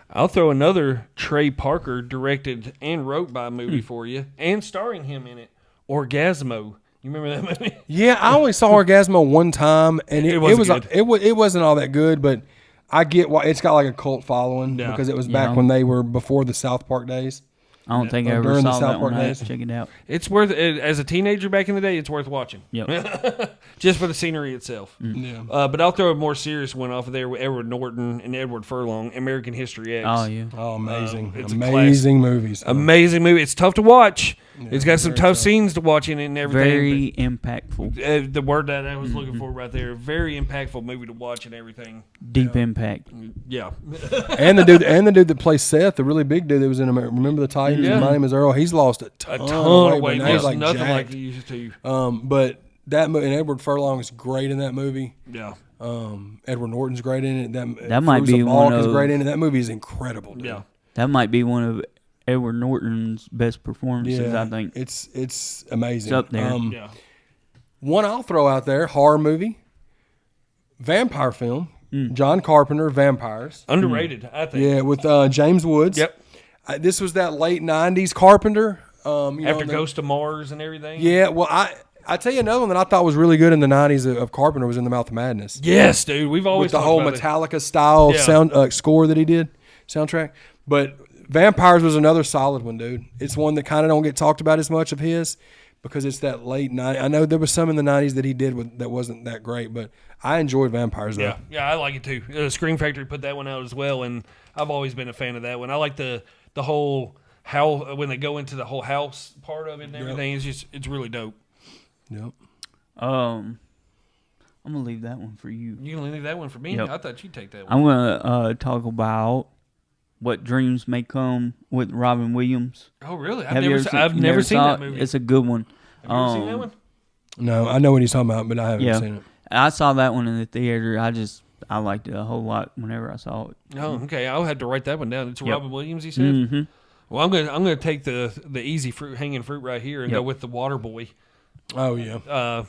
C: I'll throw another Trey Parker directed and wrote by movie for you, and starring him in it. Orgasmo. You remember that movie?
B: Yeah, I only saw Orgasmo one time, and it
C: wasn't
B: was
C: good.
B: it wasn't all that good. But I get why it's got like a cult following
C: Yeah.
B: because it was back
D: Yeah.
B: when they were before the South Park days.
D: I don't think I ever
B: During the
D: saw
B: South
D: that one.
B: Park
D: I
B: days.
D: have to check it out.
C: It's worth it. As a teenager back in the day, it's worth watching.
D: Yep.
C: Just for the scenery itself.
B: Yeah,
C: But I'll throw a more serious one off of there with Edward Norton and Edward Furlong, American History X.
D: Oh, yeah.
B: oh amazing,
C: it's a
B: amazing movies.
C: Amazing movie. It's tough to watch. It's got some tough scenes to watch in it and everything.
D: Very impactful.
C: The word that I was looking for right there. Very impactful movie to watch and everything.
D: Deep impact.
C: Yeah.
B: and the dude that plays Seth, the really big dude that was in Remember the Titans?
C: Yeah.
B: My Name is Earl. He's lost a
C: A
B: ton,
C: ton
B: of
C: of weight.
B: but now he's
C: Looks
B: like
C: nothing like
B: jacked.
C: he used to.
B: But that and Edward Furlong is great in that movie.
C: Yeah.
B: Edward Norton's great in it.
D: That might
B: Fairuza
D: be one
B: Balk is
D: of-
B: great in it. That movie is incredible. Dude.
C: Yeah.
D: That might be one of Edward Norton's best performances, I think.
B: It's amazing.
D: It's up there.
C: Yeah.
B: One I'll throw out there, horror movie, vampire film, John Carpenter, Vampires.
C: Underrated, I think.
B: Yeah, with James Woods.
C: Yep.
B: This was that late '90s Carpenter.
C: After Ghost of Mars and everything.
B: Yeah, well, I tell you another one that I thought was really good in the '90s of Carpenter was In the Mouth of Madness.
C: Yes, dude. We've always
B: With the
C: talked
B: whole
C: about it.
B: Metallica style
C: Yeah.
B: sound score that he did, soundtrack. But Vampires was another solid one, dude. It's one that kind of don't get talked about as much of his because it's that late '90s. I know there was some in the '90s that he did that wasn't that great, but I enjoyed Vampires though.
C: Yeah, I like it too. Scream Factory put that one out as well, and I've always been a fan of that one. I like the whole how when they go into the whole house part of it and everything. It's really dope.
B: Yep.
D: On I'm gonna leave that one for you.
C: You gonna leave that one for me?
D: Yep.
C: I thought you'd take that one.
D: I'm gonna talk about What Dreams May Come with Robin Williams.
C: Oh, really?
D: Have you ever seen-
C: I've
D: you
C: never seen
D: saw
C: that
D: it?
C: movie.
D: It's a good one.
C: Have you ever seen that one?
B: No, I know what he's talking about, but I haven't
D: Yeah.
B: seen it.
D: I saw that one in the theater. I liked it a whole lot whenever I saw it.
C: Oh, okay. I'll have to write that one down. It's
D: Yep.
C: Robin Williams, you said?
D: Mm-hmm.
C: Well, I'm gonna take the easy hanging fruit right here and
D: Yep.
C: go with the Water Boy.
B: Oh yeah.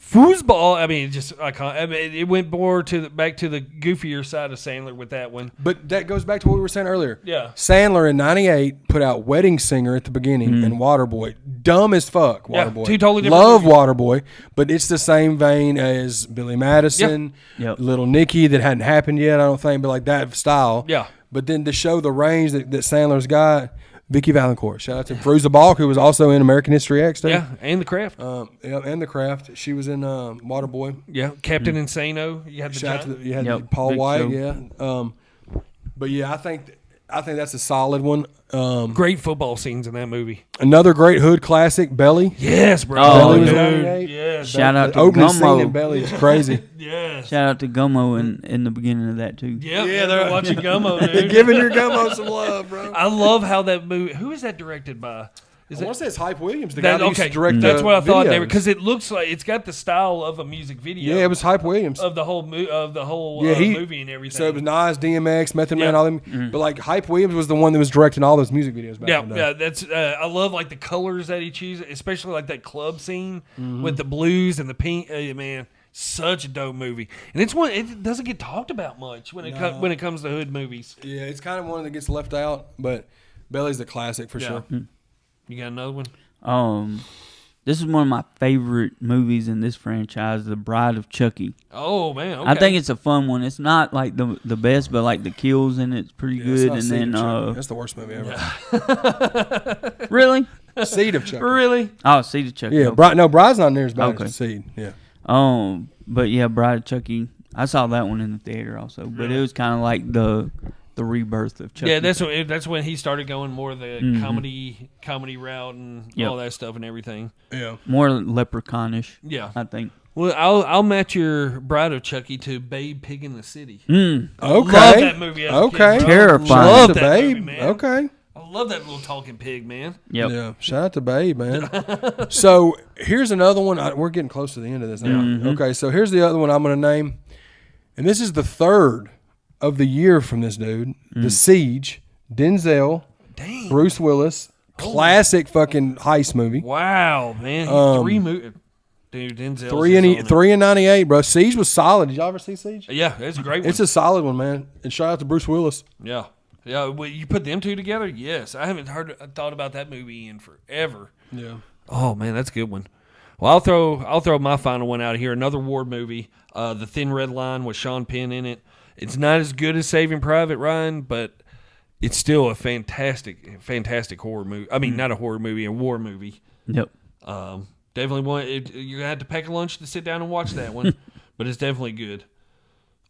C: Foosball. I mean, just iconic. I mean, it went more back to the goofier side of Sandler with that one.
B: But that goes back to what we were saying earlier.
C: Yeah.
B: Sandler in '98 put out Wedding Singer at the beginning and Waterboy. Dumb as fuck,
C: Yeah,
B: Waterboy.
C: two totally different
B: Love
C: movies.
B: Waterboy, but it's the same vein as Billy Madison,
D: Yep.
B: Little Nicky that hadn't happened yet, I don't think, but like that style.
C: Yeah.
B: But then to show the range that Sandler's got, Vicky Valancourt. Shout out to Fruza Balk, who was also in American History X. Too.
C: Yeah, and The Craft.
B: Yeah, and The Craft. She was in Waterboy.
C: Yeah, Captain Insano. You had the
B: Shout out
C: giant.
B: to you had
D: Yep,
B: Paul
D: Big
B: White.
D: Show.
B: Yeah. But yeah, I think that's a solid one.
C: Great football scenes in that movie.
B: Another great hood classic, Belly.
C: Yes, bro.
D: Oh,
B: Belly was
D: dude.
B: 98.
C: Yes.
D: Shout out
B: The
D: to
B: opening scene in
D: Gummo.
B: Belly is crazy.
C: Yes.
D: Shout out to Gummo in the beginning of that too.
C: Yep. Yeah, they're watching Gummo, dude.
B: Giving your gummo some love, bro.
C: I love how that movie. Who is that directed by? Is
B: I want
C: it?
B: to say it's Hype Williams, the
C: That,
B: guy that used
C: okay,
B: to direct
C: that's
B: the
C: what I thought.
B: videos.
C: Because it looks like it's got the style of a music video.
B: Yeah, it was Hype Williams.
C: of the whole
B: Yeah,
C: movie and everything.
B: So it was Nas, DMX, Method Man,
C: Yeah.
B: all them. But like Hype Williams was the one that was directing all those music videos back
C: Yeah,
B: in the day.
C: yeah, that's I love like the colors that he chooses, especially like that club scene
B: Mm-hmm.
C: with the blues and the pink. Man, such a dope movie, and it's one it doesn't get talked about much when it comes to hood movies.
B: Yeah, it's kind of one that gets left out, but Belly's the classic for sure.
C: You got another one?
D: This is one of my favorite movies in this franchise, The Bride of Chucky.
C: Oh man, okay.
D: I think it's a fun one. It's not like the best, but like the kills in it's pretty
B: Yeah, it's
D: good.
B: not
D: And
B: Seed
D: then
B: of Chucky. That's the worst movie ever.
D: really,
B: Seed of Chucky.
C: really.
D: oh, see the Chucky.
B: Yeah, Bride's not near as bad
D: Okay.
B: as Seed. Yeah.
D: But yeah, Bride of Chucky. I saw that one in the theater also, but it was kind of like the rebirth of Chucky.
C: Yeah, that's when he started going more the comedy route and
D: Yep.
C: all that stuff and everything.
B: Yeah.
D: more leprechaunish.
C: Yeah.
D: I think.
C: Well, I'll match your Bride of Chucky to Babe Pig in the City.
B: Okay.
C: Love that movie. As a kid,
B: Okay.
C: bro.
D: Terrifying.
C: Love
B: the
C: that
B: Babe.
C: movie, man.
B: Okay.
C: I love that little talking pig, man.
D: Yep.
B: Yeah. Shout out to Babe, man. So here's another one. We're getting close to the end of this now.
C: Mm-hmm.
B: Okay. So here's the other one I'm going to name, and this is the third of the year from this dude. The Siege. Denzel.
C: Dang.
B: Bruce Willis. Classic fucking heist movie.
C: Wow, man. Three movies. Dude, Denzel.
B: Three and 98, bro. Siege was solid. Did y'all ever see Siege?
C: Yeah, it's a great one.
B: It's a solid one, man. And shout out to Bruce Willis.
C: Yeah. Yeah, well, you put them two together? Yes. I haven't thought about that movie in forever.
B: Yeah.
C: Oh, man, that's a good one. Well, I'll throw my final one out here. Another war movie, The Thin Red Line with Sean Penn in it. It's not as good as Saving Private Ryan, but it's still a fantastic horror movie. I mean, not a horror movie, a war movie.
D: Yep.
C: Definitely one. You're gonna have to pack a lunch to sit down and watch that one, but it's definitely good.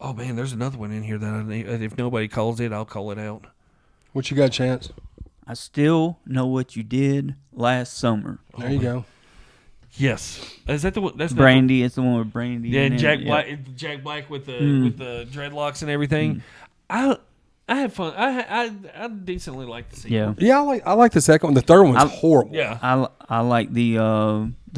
C: Oh man, there's another one in here that if nobody calls it, I'll call it out.
B: What you got, Chance?
D: I still know what you did last summer.
B: There you go.
C: Yes, is that the one? That's
D: Brandy. It's the one with Brandy.
C: Yeah,
D: in
C: and
D: it.
C: Jack
D: Yep.
C: Black. Jack Black with the dreadlocks and everything. I had fun. I decently like the sequel.
D: Yeah.
B: Yeah, I like the second one. The third one's horrible.
C: Yeah.
D: I like the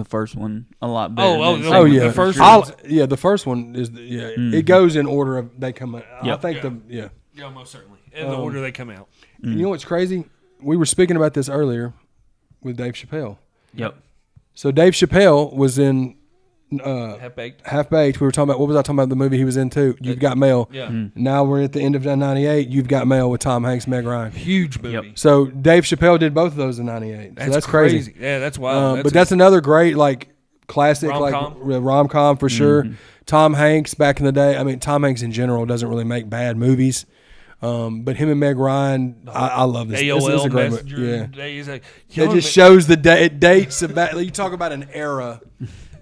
D: first one a lot better.
C: Oh,
D: than
C: no,
D: the
B: Oh
D: second
B: yeah,
C: the
D: one.
C: first
B: I'll-
C: one's-
B: yeah. The first one is it goes in order of they come out. I
D: Yep.
B: think
C: Yeah.
B: yeah.
C: Yeah, most certainly. In the order they come out.
B: You know what's crazy? We were speaking about this earlier with Dave Chappelle.
D: Yep.
B: So Dave Chappelle was in
C: Half baked.
B: Half Baked. We were talking about what was I talking about the movie he was in too? You've Got Mail.
C: Yeah.
B: Now we're at the end of '98. You've Got Mail with Tom Hanks, Meg Ryan.
C: Huge movie.
D: Yep.
B: So Dave Chappelle did both of those in '98. So that's crazy.
C: Yeah, that's wild.
B: But that's another great like classic
C: Rom-com.
B: like rom-com for sure. Tom Hanks back in the day. I mean, Tom Hanks in general doesn't really make bad movies. But him and Meg Ryan, I love this.
C: AOL
B: This is a great
C: Messenger
B: movie. Yeah.
C: days. Like,
B: It just shows the dates about. You talk about an era.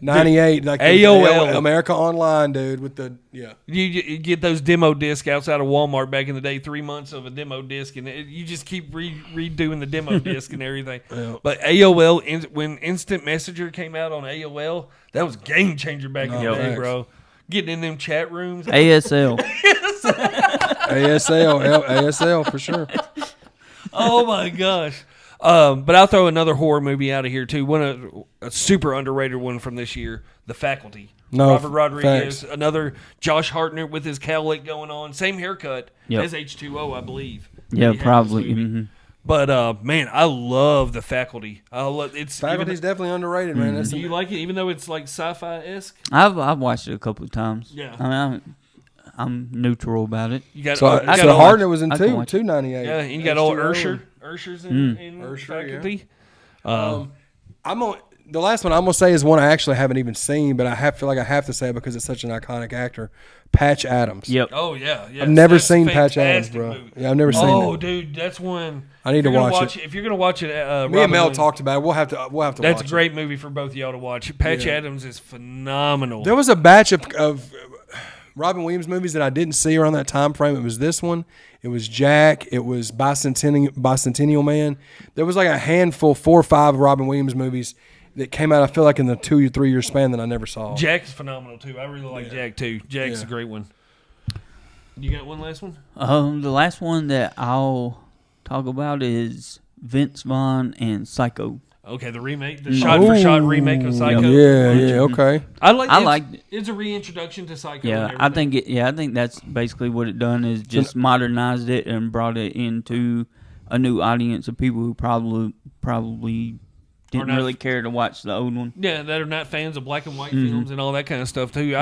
B: 98, like the
C: AOL.
B: America Online, dude, with the
C: You get those demo discs outside of Walmart back in the day, 3 months of a demo disc, and you just keep redoing the demo disc and everything.
B: Yeah.
C: But AOL, when Instant Messenger came out on AOL, that was game changer back in the day,
B: thanks.
C: bro. getting in them chat rooms.
D: ASL.
B: ASL for sure.
C: Oh my gosh. But I'll throw another horror movie out of here too. A super underrated one from this year, The Faculty.
B: No,
C: Robert Rodriguez,
B: facts.
C: another Josh Hartnett with his cowlick going on, same haircut
D: Yep.
C: as H2O, I believe.
D: Yeah,
C: He had this
D: probably.
C: movie.
D: Mhm.
C: But man, I love The Faculty. I love it's.
B: Faculty's definitely underrated, man. That's
C: Do you like it, even though it's like sci-fi esque?
D: I've watched it a couple of times.
C: Yeah.
D: I mean, I'm neutral about it.
C: You got
B: so.
C: you got
B: So
C: all-
B: Hartnett was in
D: I can watch it.
B: 298.
C: Yeah, and you got old
B: H2O.
C: Ursher's in
B: Ursher, yeah.
C: Faculty.
B: The last one I'm gonna say is one I actually haven't even seen, but feel like I have to say it because it's such an iconic actor, Patch Adams.
D: Yep.
C: Oh yeah, yeah.
B: I've never
C: That's
B: seen Patch Adams,
C: fantastic
B: bro.
C: movie.
B: Yeah, I've never seen
C: Oh,
B: it.
C: dude, that's one.
B: I need
C: if
B: to
C: you're gonna
B: watch it.
C: If you're gonna watch it,
B: Me
C: Robin
B: and Mel
C: Williams-
B: talked about it. We'll have to watch
C: That's a
B: it.
C: great movie for both of y'all to watch. Patch
B: Yeah.
C: Adams is phenomenal.
B: There was a batch of Robin Williams movies that I didn't see around that time frame. It was this one. It was Jack. It was Bicentennial Man. There was like a handful, 4 or 5 Robin Williams movies that came out, I feel like, in the 2 or 3 year span that I never saw.
C: Jack's phenomenal too. I really like Jack too. Jack's
B: Yeah.
C: a great one. You got one last one?
D: The last one that I'll talk about is Vince Vaughn and Psycho.
C: Okay, the remake, the shot for shot remake of Psycho.
B: Yeah, okay.
C: I
D: liked it.
C: It's a reintroduction to Psycho.
D: Yeah,
C: and
D: I
C: everything.
D: think I think that's basically what it done is just modernized it and brought it into a new audience of people who probably didn't
C: not-
D: really care to watch the old one.
C: Yeah, that are not fans of black and white films and all that kind of stuff too.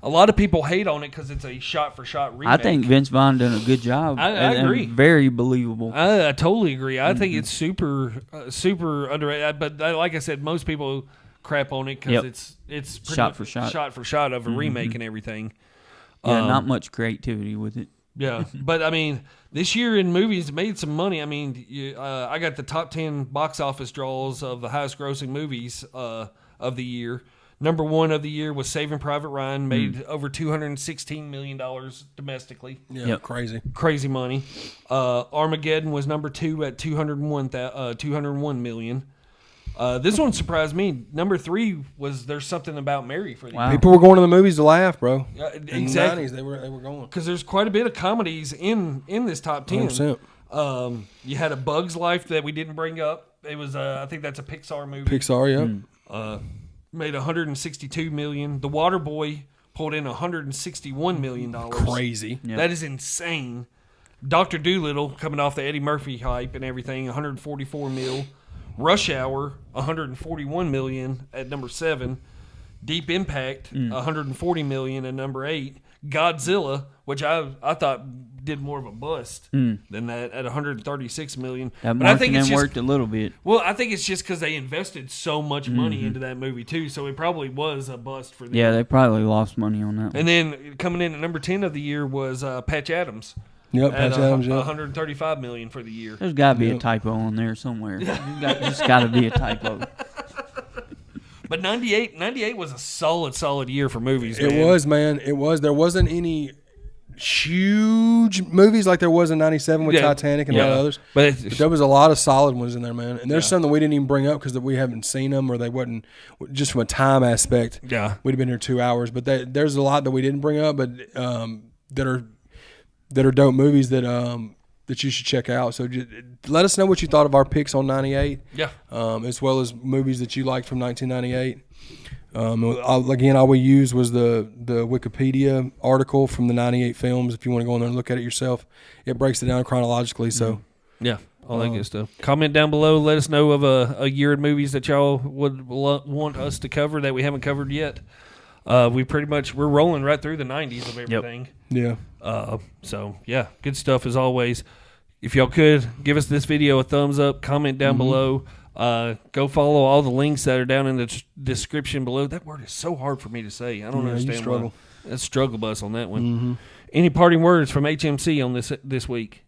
C: A lot of people hate on it because it's a shot for shot remake.
D: I think Vince Vaughn done a good job.
C: I
D: and
C: agree.
D: Very believable.
C: I totally agree. I think it's super underrated. But like I said, most people crap on it because
D: Yep.
C: it's pretty
D: Shot
C: much
D: for shot.
C: shot for shot of a remake and everything.
D: Yeah, not much creativity with it.
C: Yeah, but I mean, this year in movies made some money. I mean, I got the top 10 box office draws of the highest grossing movies of the year. Number 1 of the year was Saving Private Ryan, made over $216 million domestically.
B: Yeah,
D: Yep.
B: crazy.
C: Crazy money. Armageddon was number 2 at $201 million. This one surprised me. Number 3 was There's Something About Mary for the
D: Wow.
B: People were going to the movies to laugh, bro. In
C: exactly.
B: the 90s, they were going.
C: Because there's quite a bit of comedies in this top 10.
B: 100%.
C: You had A Bug's Life that we didn't bring up. It was I think that's a Pixar movie.
B: Pixar, yeah.
C: Made $162 million. The Waterboy pulled in $161 million.
B: Crazy.
D: Yeah.
C: That is insane. Dr. Dolittle coming off the Eddie Murphy hype and everything, $144 million. Rush Hour, $141 million at number 7. Deep Impact, $140 million at number 8. Godzilla, which I thought did more of a bust than that at $136 million.
D: That
C: But I think
D: marketing
C: it's just,
D: worked a little bit.
C: well, I think it's just because they invested so much money into that movie too, so it probably was a bust for them.
D: Yeah, they probably lost money on that one.
C: And then coming in at number 10 of the year was Patch Adams.
B: Yep,
C: At
B: Patch Adams, yeah.
C: $135 million for the year.
D: There's got to be a
B: Yep.
D: typo on there somewhere. Just got to be a typo.
C: But 98 was a solid year for movies.
B: It
C: man.
B: was, man. It was. There wasn't any huge movies like there was in 97 with
C: Yeah.
B: Titanic and a lot of others.
C: But
B: But there was a lot of solid ones in there, man. And there's some that we didn't even bring up because we haven't seen them or they wasn't, just from a time aspect.
C: Yeah.
B: We'd have been here 2 hours. But there's a lot that we didn't bring up, but that are dope movies that you should check out. So just let us know what you thought of our picks on 98.
C: Yeah.
B: As well as movies that you liked from 1998. Again, all we used was the Wikipedia article from the 98 films. If you want to go in there and look at it yourself, it breaks it down chronologically. So
C: Yeah. All that good stuff. Comment down below. Let us know of a year in movies that y'all would want us to cover that we haven't covered yet. We're rolling right through the 90s of everything.
B: yeah,
C: So yeah, good stuff as always. If y'all could give us this video a thumbs up, comment down below. Go follow all the links that are down in the description below. That word is so hard for me to say. I don't
B: Yeah, you
C: understand
B: struggle.
C: why. That's struggle bus on that one. Any parting words from HMC on this week?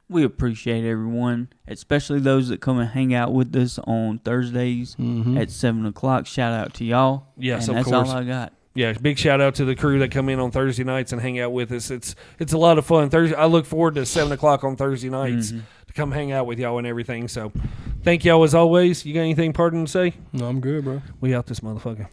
D: We appreciate everyone, especially those that come and hang out with us on Thursdays at 7 o'clock. Shout out to y'all.
C: Yes,
D: and
C: of
D: that's
C: course.
D: all I got.
C: Yeah, big shout out to the crew that come in on Thursday nights and hang out with us. It's a lot of fun. I look forward to 7 o'clock on Thursday nights to come hang out with y'all and everything. So thank y'all as always. You got anything parting to say?
B: no, I'm good, bro.
C: We out this motherfucker.